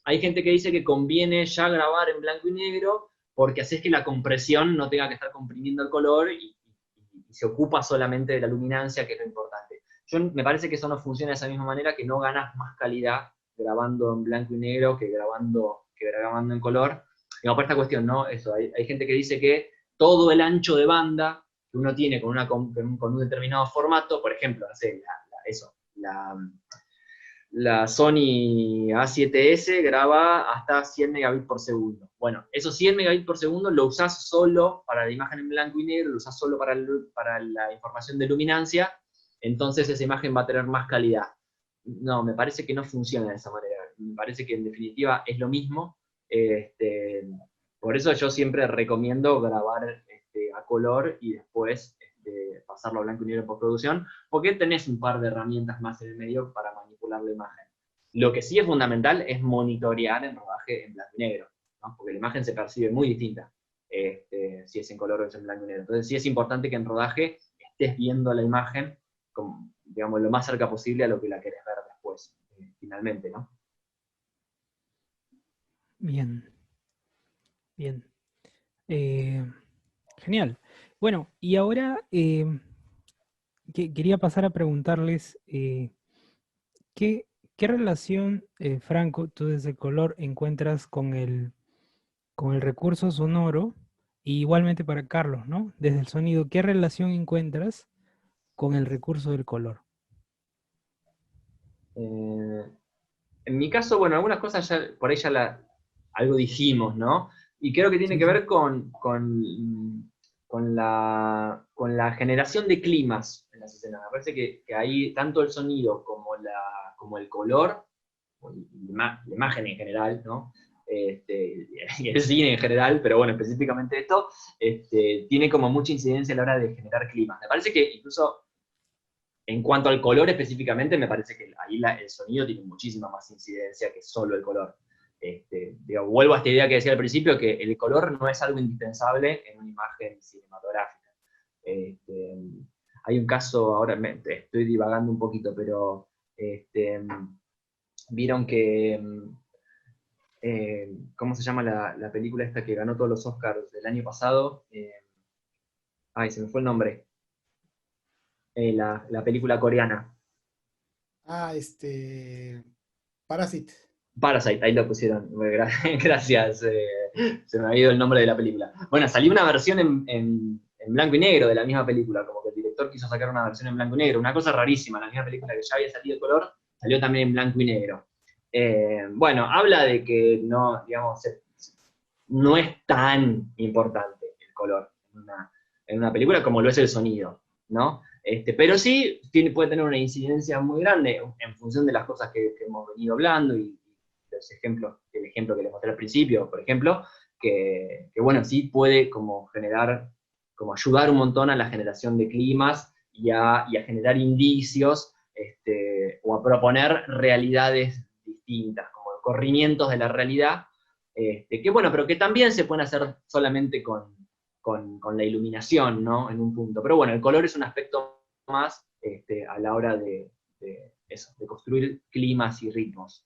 Speaker 2: hay gente que dice que conviene ya grabar en blanco y negro porque haces que la compresión no tenga que estar comprimiendo el color y se ocupa solamente de la luminancia, que es lo importante. Me parece que eso no funciona de esa misma manera, que no ganas más calidad grabando en blanco y negro que grabando en color. Digamos, por esta cuestión, ¿no? Eso, hay gente que dice que todo el ancho de banda que uno tiene con un determinado formato, por ejemplo, no sé, la Sony A7S graba hasta 100 megabits por segundo. Bueno, esos 100 megabits por segundo lo usás solo para la imagen en blanco y negro, lo usás solo para la información de luminancia, entonces esa imagen va a tener más calidad. No, me parece que no funciona de esa manera. Me parece que en definitiva es lo mismo. Por eso yo siempre recomiendo grabar a color y después pasarlo a blanco y negro en postproducción, porque tenés un par de herramientas más en el medio para manipular la imagen. Lo que sí es fundamental es monitorear en rodaje en blanco y negro, ¿no? Porque la imagen se percibe muy distinta si es en color o es en blanco y negro. Entonces sí es importante que en rodaje estés viendo la imagen como, digamos, lo más cerca posible a lo que la querés ver después, finalmente, ¿no?
Speaker 1: Bien, bien. Eh, Genial. Bueno, y ahora quería pasar a preguntarles ¿qué, qué relación, Franco, tú desde el color encuentras con el recurso sonoro? Y igualmente para Carlos, ¿no? Desde el sonido, ¿qué relación encuentras con el recurso del color?
Speaker 2: Eh, en mi caso, bueno, algunas cosas ya, por ahí ya algo dijimos, ¿no? Y creo que tiene
Speaker 1: Sí,
Speaker 2: que
Speaker 1: sí.
Speaker 2: ver con la generación de climas en las escenas. Me parece que ahí tanto el sonido como el color, o la imagen en general, ¿no? Y el cine en general, pero bueno, específicamente esto, tiene como mucha incidencia a la hora de generar climas. Me parece que incluso en cuanto al color específicamente, me parece que ahí el sonido tiene muchísima más incidencia que solo el color. Digo, vuelvo a esta idea que decía al principio, que el color no es algo indispensable en una imagen cinematográfica. Este, Hay un caso, ahora estoy divagando un poquito, pero vieron que, ¿cómo se llama la película esta que ganó todos los Oscars del año pasado? Ay, se me fue el nombre. La película coreana.
Speaker 3: Ah, Parasite.
Speaker 2: Parasite, ahí lo pusieron. Gracias. Se me ha ido el nombre de la película. Bueno, salió una versión en blanco y negro de la misma película, como que el director quiso sacar una versión en blanco y negro, una cosa rarísima, la misma película que ya había salido de color, salió también en blanco y negro. Bueno, habla de que no, digamos, no es tan importante el color en una película como lo es el sonido, ¿no? Pero sí puede tener una incidencia muy grande en función de las cosas que hemos venido hablando y los ejemplos, el ejemplo que les mostré al principio, por ejemplo, bueno, sí puede como generar, como ayudar un montón a la generación de climas y a generar indicios o a proponer realidades distintas, como corrimientos de la realidad, que bueno, pero que también se pueden hacer solamente con la iluminación, ¿no? En un punto. Pero bueno, el color es un aspecto más a la hora de eso, de construir climas y ritmos.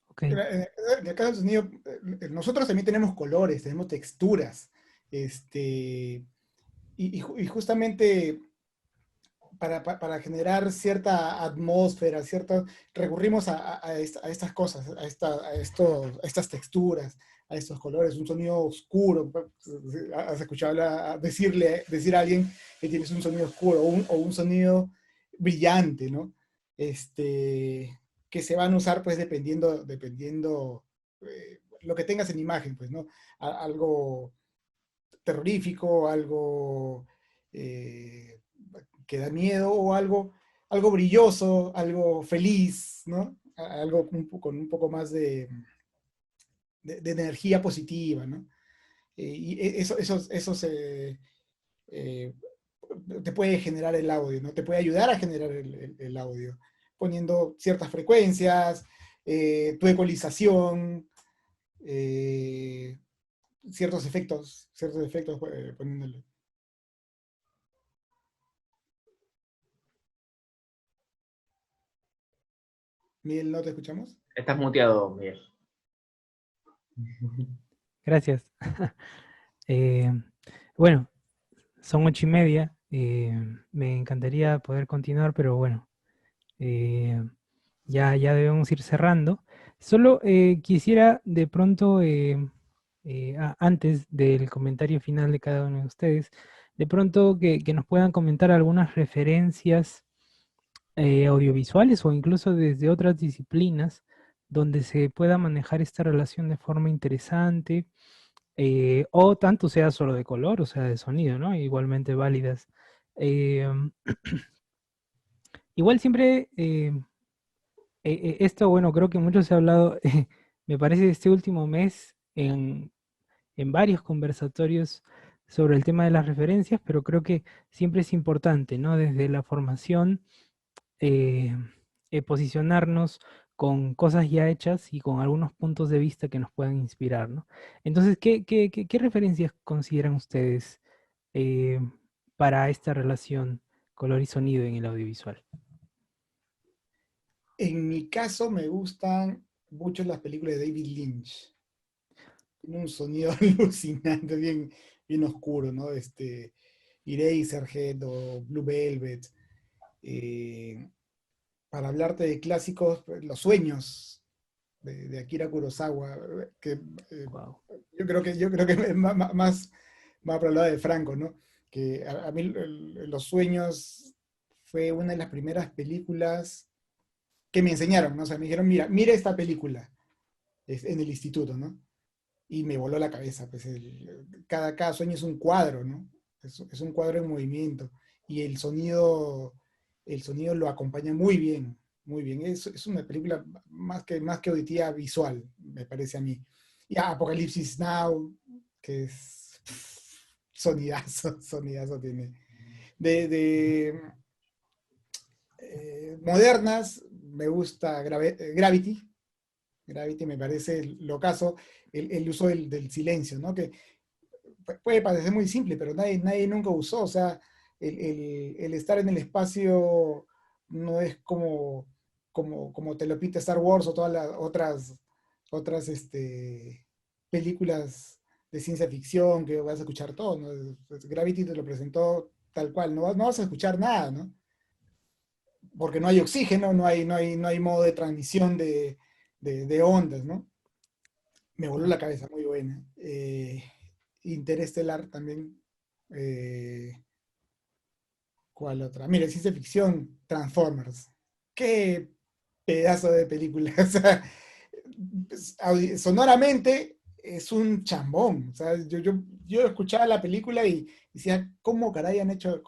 Speaker 1: Ok.
Speaker 3: En el caso del sonido, nosotros también tenemos colores, tenemos texturas, y justamente para generar cierta atmósfera, recurrimos a estas cosas, a estas texturas, a estos colores, un sonido oscuro. Has escuchado decir a alguien que tienes un sonido oscuro o un sonido brillante, ¿no? Que se van a usar pues dependiendo lo que tengas en imagen, pues, ¿no? Algo terrorífico, algo eh, que da miedo o algo brilloso, algo feliz, ¿no? Algo con un poco más de energía positiva, ¿no? Y eso eh, te puede generar el audio, ¿no? Te puede ayudar a generar el audio, poniendo ciertas frecuencias, tu ecualización, eh, ciertos efectos poniéndole. Miguel, ¿no te escuchamos?
Speaker 2: Estás muteado, Miguel.
Speaker 1: Gracias. Eh, bueno, son 8:30. Me encantaría poder continuar, pero bueno, eh, ya debemos ir cerrando. Solo quisiera de pronto, antes del comentario final de cada uno de ustedes, de pronto que nos puedan comentar algunas referencias audiovisuales o incluso desde otras disciplinas donde se pueda manejar esta relación de forma interesante, o tanto sea solo de color o sea de sonido, ¿no? Igualmente válidas. Eh, Igual siempre, esto, bueno, creo que mucho se ha hablado, me parece, este último mes en varios conversatorios sobre el tema de las referencias, pero creo que siempre es importante, ¿no? Desde la formación, eh, posicionarnos con cosas ya hechas y con algunos puntos de vista que nos puedan inspirar, ¿no? Entonces, ¿qué referencias consideran ustedes eh, para esta relación color y sonido en el audiovisual?
Speaker 3: En mi caso me gustan mucho las películas de David Lynch. Tiene un sonido alucinante, bien oscuro, ¿no? Eraserhead o Blue Velvet. Eh, para hablarte de clásicos, Los sueños de Akira Kurosawa, que
Speaker 1: Wow.
Speaker 3: yo creo que es más para el lado de Franco, ¿no? Que a mí Los sueños fue una de las primeras películas que me enseñaron, ¿no? O sea, me dijeron, mira esta película en el instituto, ¿no? Y me voló la cabeza, pues cada sueño es un cuadro, ¿no? Es un cuadro en movimiento y el sonido lo acompaña muy bien, muy bien. Es una película más que auditiva visual, me parece a mí. Y Apocalipsis Now, que es sonidazo, sonidazo tiene. De modernas, me gusta Gravity. Gravity me parece locazo el uso del silencio, ¿no? Que puede parecer muy simple, pero nadie nunca usó. O sea, el estar en el espacio no es como te lo pinta Star Wars o todas las otras películas de ciencia ficción que vas a escuchar todo, ¿no? Gravity te lo presentó tal cual, no vas a escuchar nada, ¿no? Porque no hay oxígeno, no hay modo de transmisión de ondas, ¿no? Me voló la cabeza, muy buena. Interestelar también. eh, ¿Cuál otra? Mira, ciencia ficción, Transformers. Qué pedazo de película. O sea, sonoramente es un chambón. O sea, yo escuchaba la película y decía, ¿cómo caray han hecho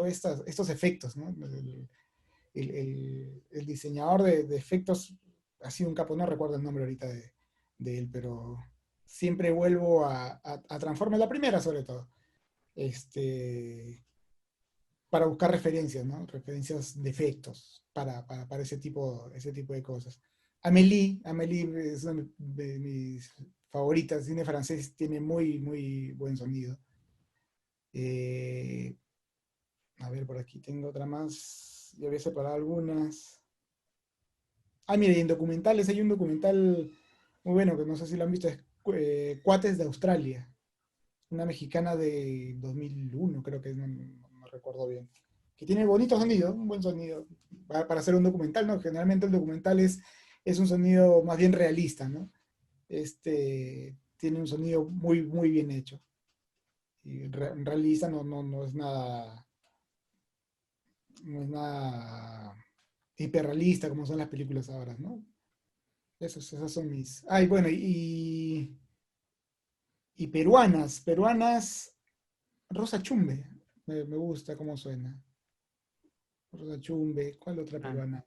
Speaker 3: estos efectos, ¿no? El diseñador de efectos ha sido un capo, no recuerdo el nombre ahorita de él, pero siempre vuelvo a Transformers, la primera sobre todo, para buscar referencias, ¿no? Referencias de efectos para ese tipo de cosas. Amélie es una de mis favoritas, cine francés, tiene muy, muy buen sonido. Eh, a ver, por aquí tengo otra más, ya voy a separar algunas. Mire, y en documentales hay un documental muy bueno que no sé si lo han visto, es Cuates de Australia, una mexicana de 2001, creo que no recuerdo bien, que tiene bonito sonido, un buen sonido para hacer un documental, ¿no? Generalmente el documental es un sonido más bien realista, ¿no? Tiene un sonido muy, muy bien hecho. Y realista no es nada hiperrealista como son las películas ahora, ¿no? Esas son mis. Ay, bueno, y peruanas, Rosa Chumbe, me gusta cómo suena. Rosa Chumbe, ¿cuál otra
Speaker 1: Claro.
Speaker 3: peruana?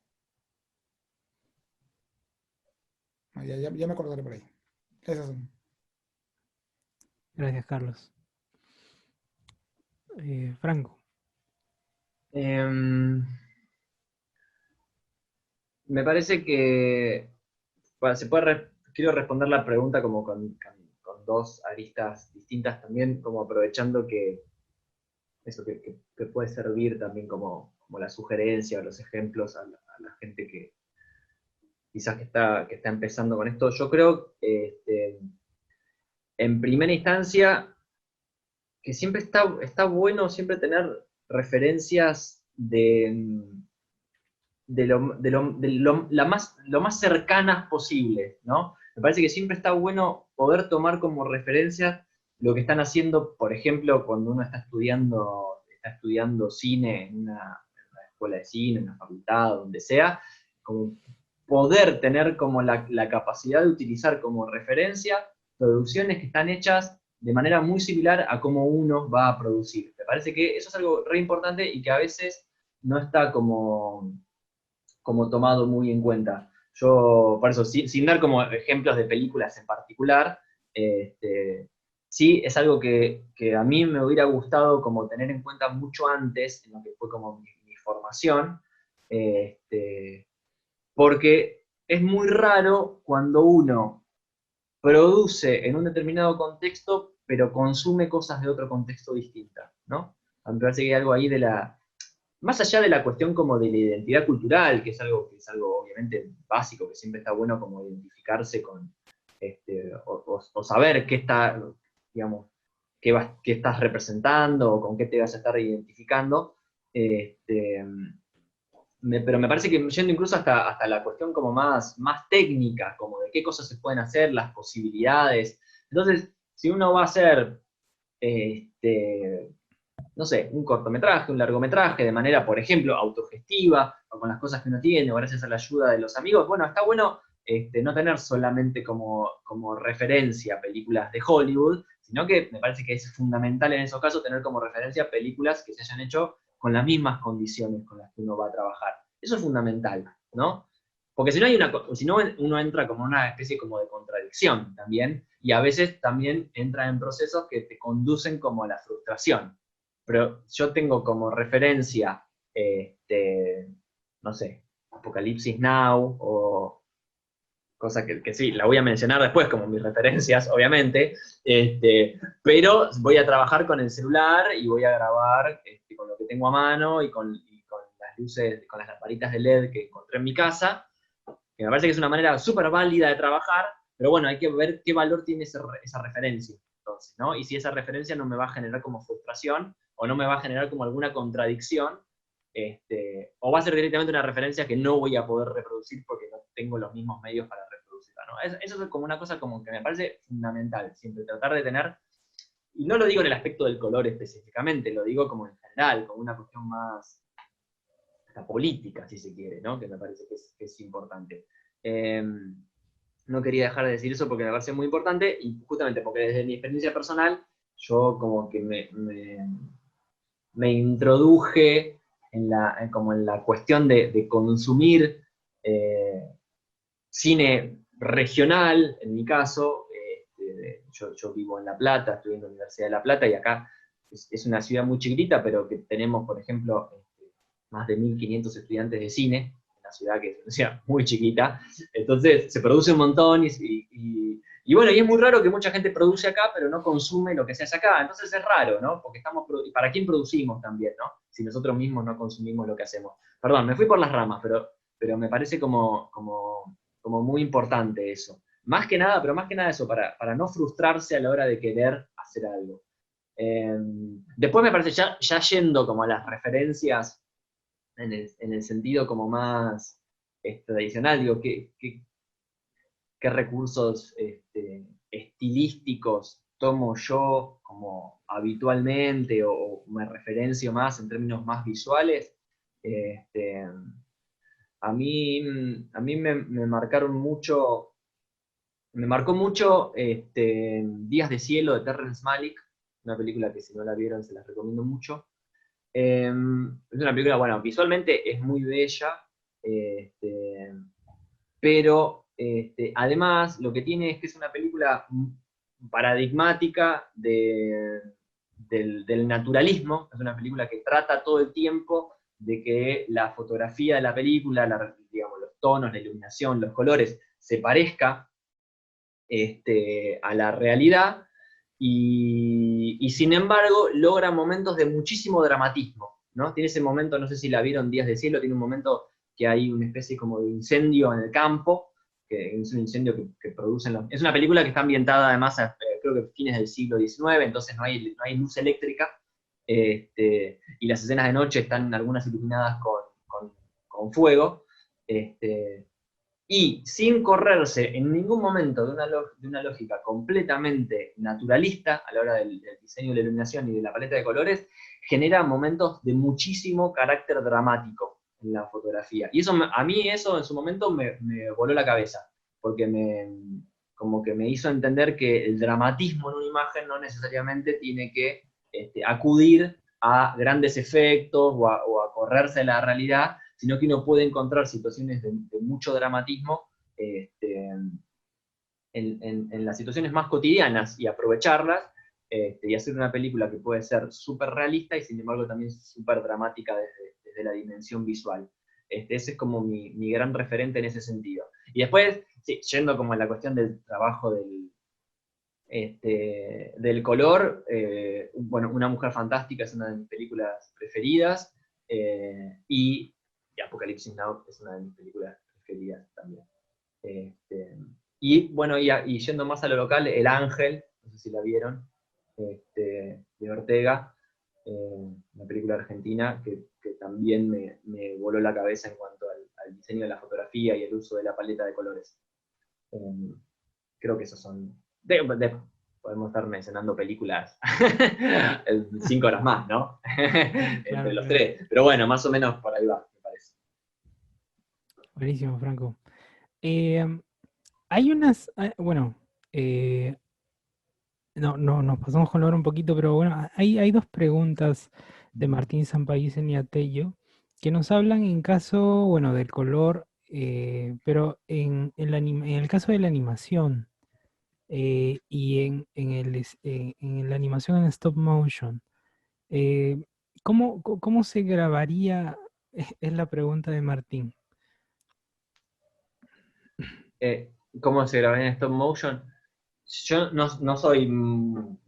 Speaker 3: Ya me acordaré por ahí. Esas son.
Speaker 1: Gracias, Carlos. Franco.
Speaker 2: Em, Me parece que bueno, quiero responder la pregunta como con dos aristas distintas también, como aprovechando que eso que puede servir también como la sugerencia o los ejemplos a la gente que quizás que está empezando con esto. Yo creo, en primera instancia, que siempre está bueno siempre tener referencias lo más cercanas posible, ¿no? Me parece que siempre está bueno poder tomar como referencia lo que están haciendo, por ejemplo, cuando uno está estudiando cine en una escuela de cine, en una facultad, donde sea, como poder tener como la capacidad de utilizar como referencia producciones que están hechas de manera muy similar a cómo uno va a producir. Me parece que eso es algo re importante y que a veces no está como tomado muy en cuenta. Yo, por eso, sin dar como ejemplos de películas en particular, sí es algo que a mí me hubiera gustado como tener en cuenta mucho antes, en lo que fue como mi formación, Porque es muy raro cuando uno produce en un determinado contexto, pero consume cosas de otro contexto distintas, ¿no? A mí me parece que hay algo ahí más allá de la cuestión como de la identidad cultural, que es algo obviamente básico, que siempre está bueno como identificarse con, o saber qué está, digamos, qué estás representando, o con qué te vas a estar identificando, pero me parece que yendo incluso hasta la cuestión como más técnica, como de qué cosas se pueden hacer, las posibilidades. Entonces, si uno va a hacer, no sé, un cortometraje, un largometraje, de manera, por ejemplo, autogestiva, o con las cosas que uno tiene, o gracias a la ayuda de los amigos, bueno, está bueno no tener solamente como referencia películas de Hollywood, sino que me parece que es fundamental en esos casos tener como referencia películas que se hayan hecho con las mismas condiciones con las que uno va a trabajar. Eso es fundamental, ¿no? Porque si no uno entra como una especie como de contradicción también, y a veces también entra en procesos que te conducen como a la frustración. Pero yo tengo como referencia, no sé, Apocalipsis Now, o cosa que sí, la voy a mencionar después como mis referencias, obviamente, pero voy a trabajar con el celular y voy a grabar con lo que tengo a mano y con las luces, con las lamparitas de LED que encontré en mi casa, que me parece que es una manera súper válida de trabajar, pero bueno, hay que ver qué valor tiene esa referencia, entonces, ¿no? Y si esa referencia no me va a generar como frustración, o no me va a generar como alguna contradicción, o va a ser directamente una referencia que no voy a poder reproducir porque no tengo los mismos medios para reproducirla, ¿no? Eso es como una cosa como que me parece fundamental, siempre tratar de tener, y no lo digo en el aspecto del color específicamente, lo digo como en general, como una cuestión más política, si se quiere, ¿no? Que me parece que es importante. No quería dejar de decir eso porque me parece muy importante, y justamente porque desde mi experiencia personal, yo como que me introduje como en la cuestión de consumir cine regional, en mi caso. Yo vivo en La Plata, estoy en la Universidad de La Plata, y acá es una ciudad muy chiquitita, pero que tenemos, por ejemplo, más de 1.500 estudiantes de cine, una ciudad que es una ciudad muy chiquita, entonces se produce un montón, y bueno, y es muy raro que mucha gente produce acá, pero no consume lo que se hace acá, entonces es raro, ¿no? Porque ¿para quién producimos también, no? Si nosotros mismos no consumimos lo que hacemos. Perdón, me fui por las ramas, pero me parece como muy importante eso. Más que nada eso, para no frustrarse a la hora de querer hacer algo. Después me parece, ya yendo como a las referencias en el sentido como más tradicional, digo, qué recursos estilísticos tomo yo como habitualmente, o me referencio más en términos más visuales. A mí me marcó mucho Días de Cielo de Terrence Malick, una película que si no la vieron se las recomiendo mucho. Es una película, bueno, visualmente es muy bella, pero además lo que tiene es que es una película paradigmática del naturalismo. Es una película que trata todo el tiempo de que la fotografía de la película, digamos, los tonos, la iluminación, los colores, se parezca a la realidad, y sin embargo logra momentos de muchísimo dramatismo, ¿no? Tiene ese momento, no sé si la vieron, Días de Cielo, tiene un momento que hay una especie como de incendio en el campo, que es un incendio que producen es una película que está ambientada además creo que a fines del siglo XIX, entonces no hay luz eléctrica, y las escenas de noche están algunas iluminadas con fuego, y sin correrse en ningún momento de una lógica completamente naturalista a la hora del diseño de la iluminación y de la paleta de colores, genera momentos de muchísimo carácter dramático en la fotografía. Y a mí eso en su momento me voló la cabeza, porque como que me hizo entender que el dramatismo en una imagen no necesariamente tiene que acudir a grandes efectos o a correrse de la realidad, sino que uno puede encontrar situaciones de mucho dramatismo en las situaciones más cotidianas y aprovecharlas, y hacer una película que puede ser súper realista y sin embargo también súper dramática desde la dimensión visual. Ese es como mi gran referente en ese sentido. Y después, sí, yendo como a la cuestión del trabajo del color, bueno, Una mujer fantástica es una de mis películas preferidas, y Apocalipsis Now es una de mis películas preferidas también. Y bueno, y yendo más a lo local, El Ángel, no sé si la vieron, de Ortega, una película argentina que también me voló la cabeza en cuanto al diseño de la fotografía y el uso de la paleta de colores. Creo que esos son... podemos estar mencionando películas 5 horas más, ¿no? Entre los tres. Pero bueno, más o menos por ahí va, me parece.
Speaker 1: Buenísimo, Franco. Hay unas, bueno, no, nos pasamos con la hora un poquito, pero bueno, hay dos preguntas de Martín Sampaicen y Atello que nos hablan en caso, bueno, del color, pero en el caso de la animación y en la animación en stop motion, eh, ¿cómo se grabaría? Es la pregunta de Martín.
Speaker 2: ¿Cómo se graba en stop motion? Yo no soy un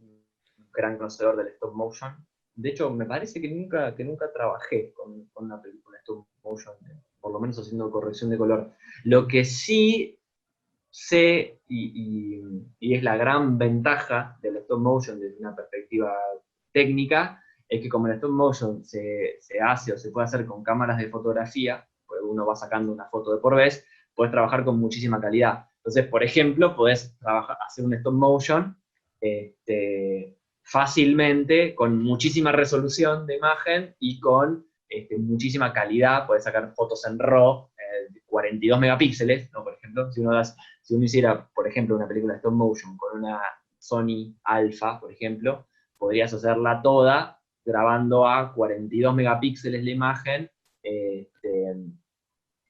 Speaker 2: gran conocedor del stop motion. De hecho, me parece que nunca trabajé con una película stop motion, por lo menos haciendo corrección de color. Lo que sí sé, y es la gran ventaja del stop motion desde una perspectiva técnica, es que como el stop motion se hace o se puede hacer con cámaras de fotografía, pues uno va sacando una foto de por vez, puedes trabajar con muchísima calidad. Entonces, por ejemplo, puedes hacer un stop motion fácilmente, con muchísima resolución de imagen y con muchísima calidad. Puedes sacar fotos en RAW, 42 megapíxeles, ¿no? Por ejemplo, si uno hiciera, por ejemplo, una película de stop motion con una Sony Alpha, por ejemplo, podrías hacerla toda grabando a 42 megapíxeles la imagen,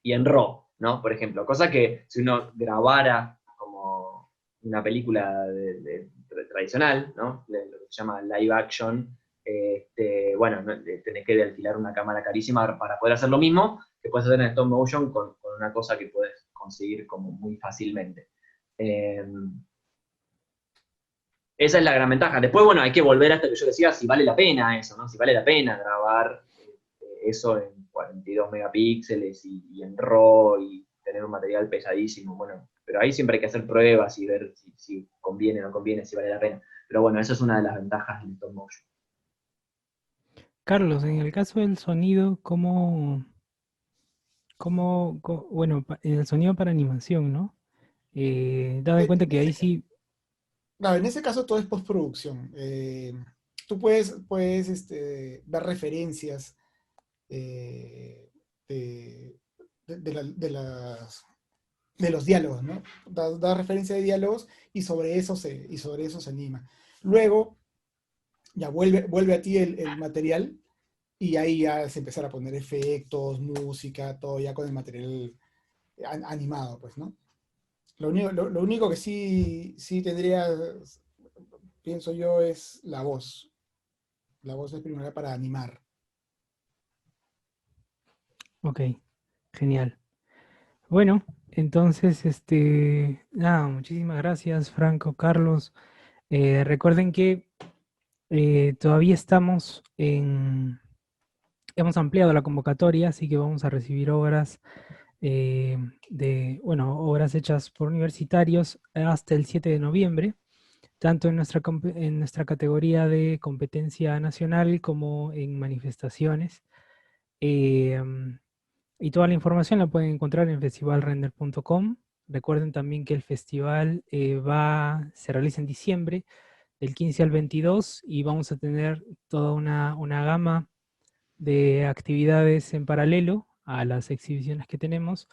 Speaker 2: y en RAW, ¿no? Por ejemplo, cosa que si uno grabara como una película tradicional, ¿no? Lo que se llama live action, bueno, tenés que alquilar una cámara carísima para poder hacer lo mismo que puedes hacer en stop motion con una cosa que puedes conseguir como muy fácilmente. Esa es la gran ventaja. Después, bueno, hay que volver a esto que yo decía, si vale la pena eso, ¿no? Si vale la pena grabar eso en 42 megapíxeles y en RAW y tener un material pesadísimo, bueno, pero ahí siempre hay que hacer pruebas y ver si conviene o no conviene, si vale la pena. Pero bueno, esa es una de las ventajas del stop motion.
Speaker 1: Carlos, en el caso del sonido, bueno, en el sonido para animación, ¿no? Dado en cuenta
Speaker 3: En
Speaker 1: que ahí
Speaker 3: ese,
Speaker 1: sí,
Speaker 3: claro, en ese caso todo es postproducción. Tú puedes dar referencias eh, de, de los diálogos, ¿no? Da referencia de diálogos y sobre eso se anima. Luego ya vuelve a ti el material y ahí ya se empezar a poner efectos, música, todo ya con el material animado, pues, ¿no? Lo único que sí tendría, pienso yo, es la voz. La voz es primordial para animar.
Speaker 1: ok, genial. Bueno, entonces, nada, muchísimas gracias, Franco, Carlos. Recuerden que todavía hemos ampliado la convocatoria, así que vamos a recibir obras bueno, obras hechas por universitarios hasta el 7 de noviembre, tanto en nuestra categoría de competencia nacional como en manifestaciones. Eh, y toda la información la pueden encontrar en festivalrender.com. Recuerden también que el festival se realiza en diciembre, del 15 al 22, y vamos a tener toda una gama de actividades en paralelo a las exhibiciones que tenemos,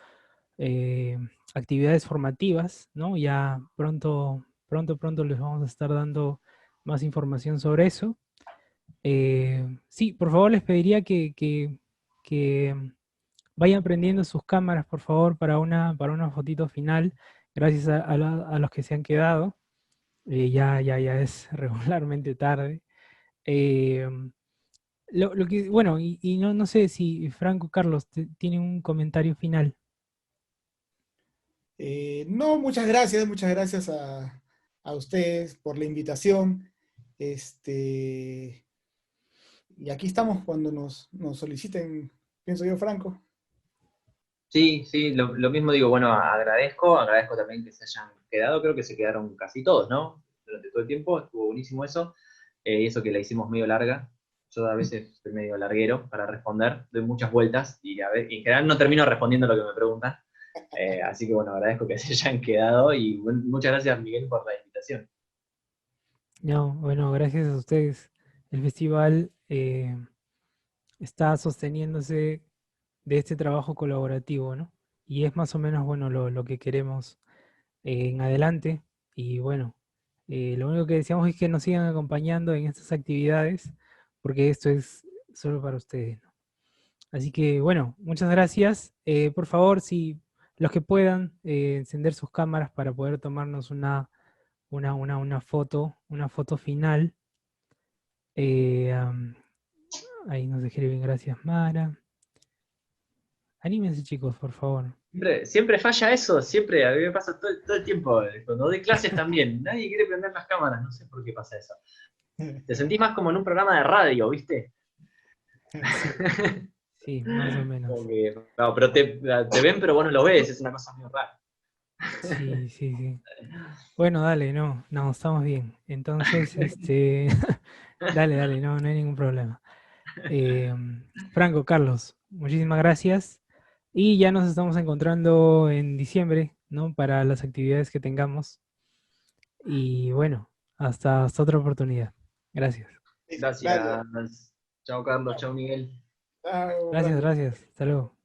Speaker 1: eh, actividades formativas, ¿no? Ya pronto les vamos a estar dando más información sobre eso. Sí, por favor les pediría que vayan prendiendo sus cámaras, por favor, para una fotito final, gracias a los que se han quedado. Ya es regularmente tarde. Eh, Lo que, bueno, y no sé si Franco Carlos tiene un comentario final.
Speaker 3: No, muchas gracias a ustedes por la invitación. Este, y aquí estamos cuando nos soliciten, pienso yo, Franco.
Speaker 2: Sí, sí, lo mismo digo, bueno, agradezco también que se hayan quedado, creo que se quedaron casi todos, ¿no? Durante todo el tiempo, estuvo buenísimo eso, y eso que la hicimos medio larga, yo a veces soy medio larguero para responder, doy muchas vueltas y y en general no termino respondiendo lo que me preguntan, así que bueno, agradezco que se hayan quedado y muchas gracias Miguel por la invitación.
Speaker 1: No, bueno, gracias a ustedes. El festival está sosteniéndose de este trabajo colaborativo, ¿no? Y es más o menos, bueno, lo que queremos en adelante. Y bueno, lo único que deseamos es que nos sigan acompañando en estas actividades, porque esto es solo para ustedes, ¿no? Así que bueno, muchas gracias. Por favor, si los que puedan, encender sus cámaras para poder tomarnos una foto final. Am, ahí nos escriben, gracias Mara. Anímense chicos, por favor.
Speaker 2: Siempre falla eso, siempre, a mí me pasa todo el tiempo, cuando doy clases también, nadie quiere prender las cámaras, no sé por qué pasa eso. Te sentís más como en un programa de radio, ¿viste?
Speaker 1: Sí, sí, más o menos.
Speaker 2: Como que, no, pero te ven, pero vos no lo ves, es una cosa muy rara.
Speaker 1: Sí, sí, sí. Bueno, dale, no, estamos bien. Entonces, dale, no hay ningún problema. Eh, Franco, Carlos, muchísimas gracias. Y ya nos estamos encontrando en diciembre, ¿no? Para las actividades que tengamos. Y bueno, hasta otra oportunidad. Gracias.
Speaker 3: Listo, gracias.
Speaker 2: Gracias. Chao Carlos, chao Miguel.
Speaker 3: Chao,
Speaker 1: Gracias,
Speaker 3: Franco.
Speaker 1: gracias. Hasta luego.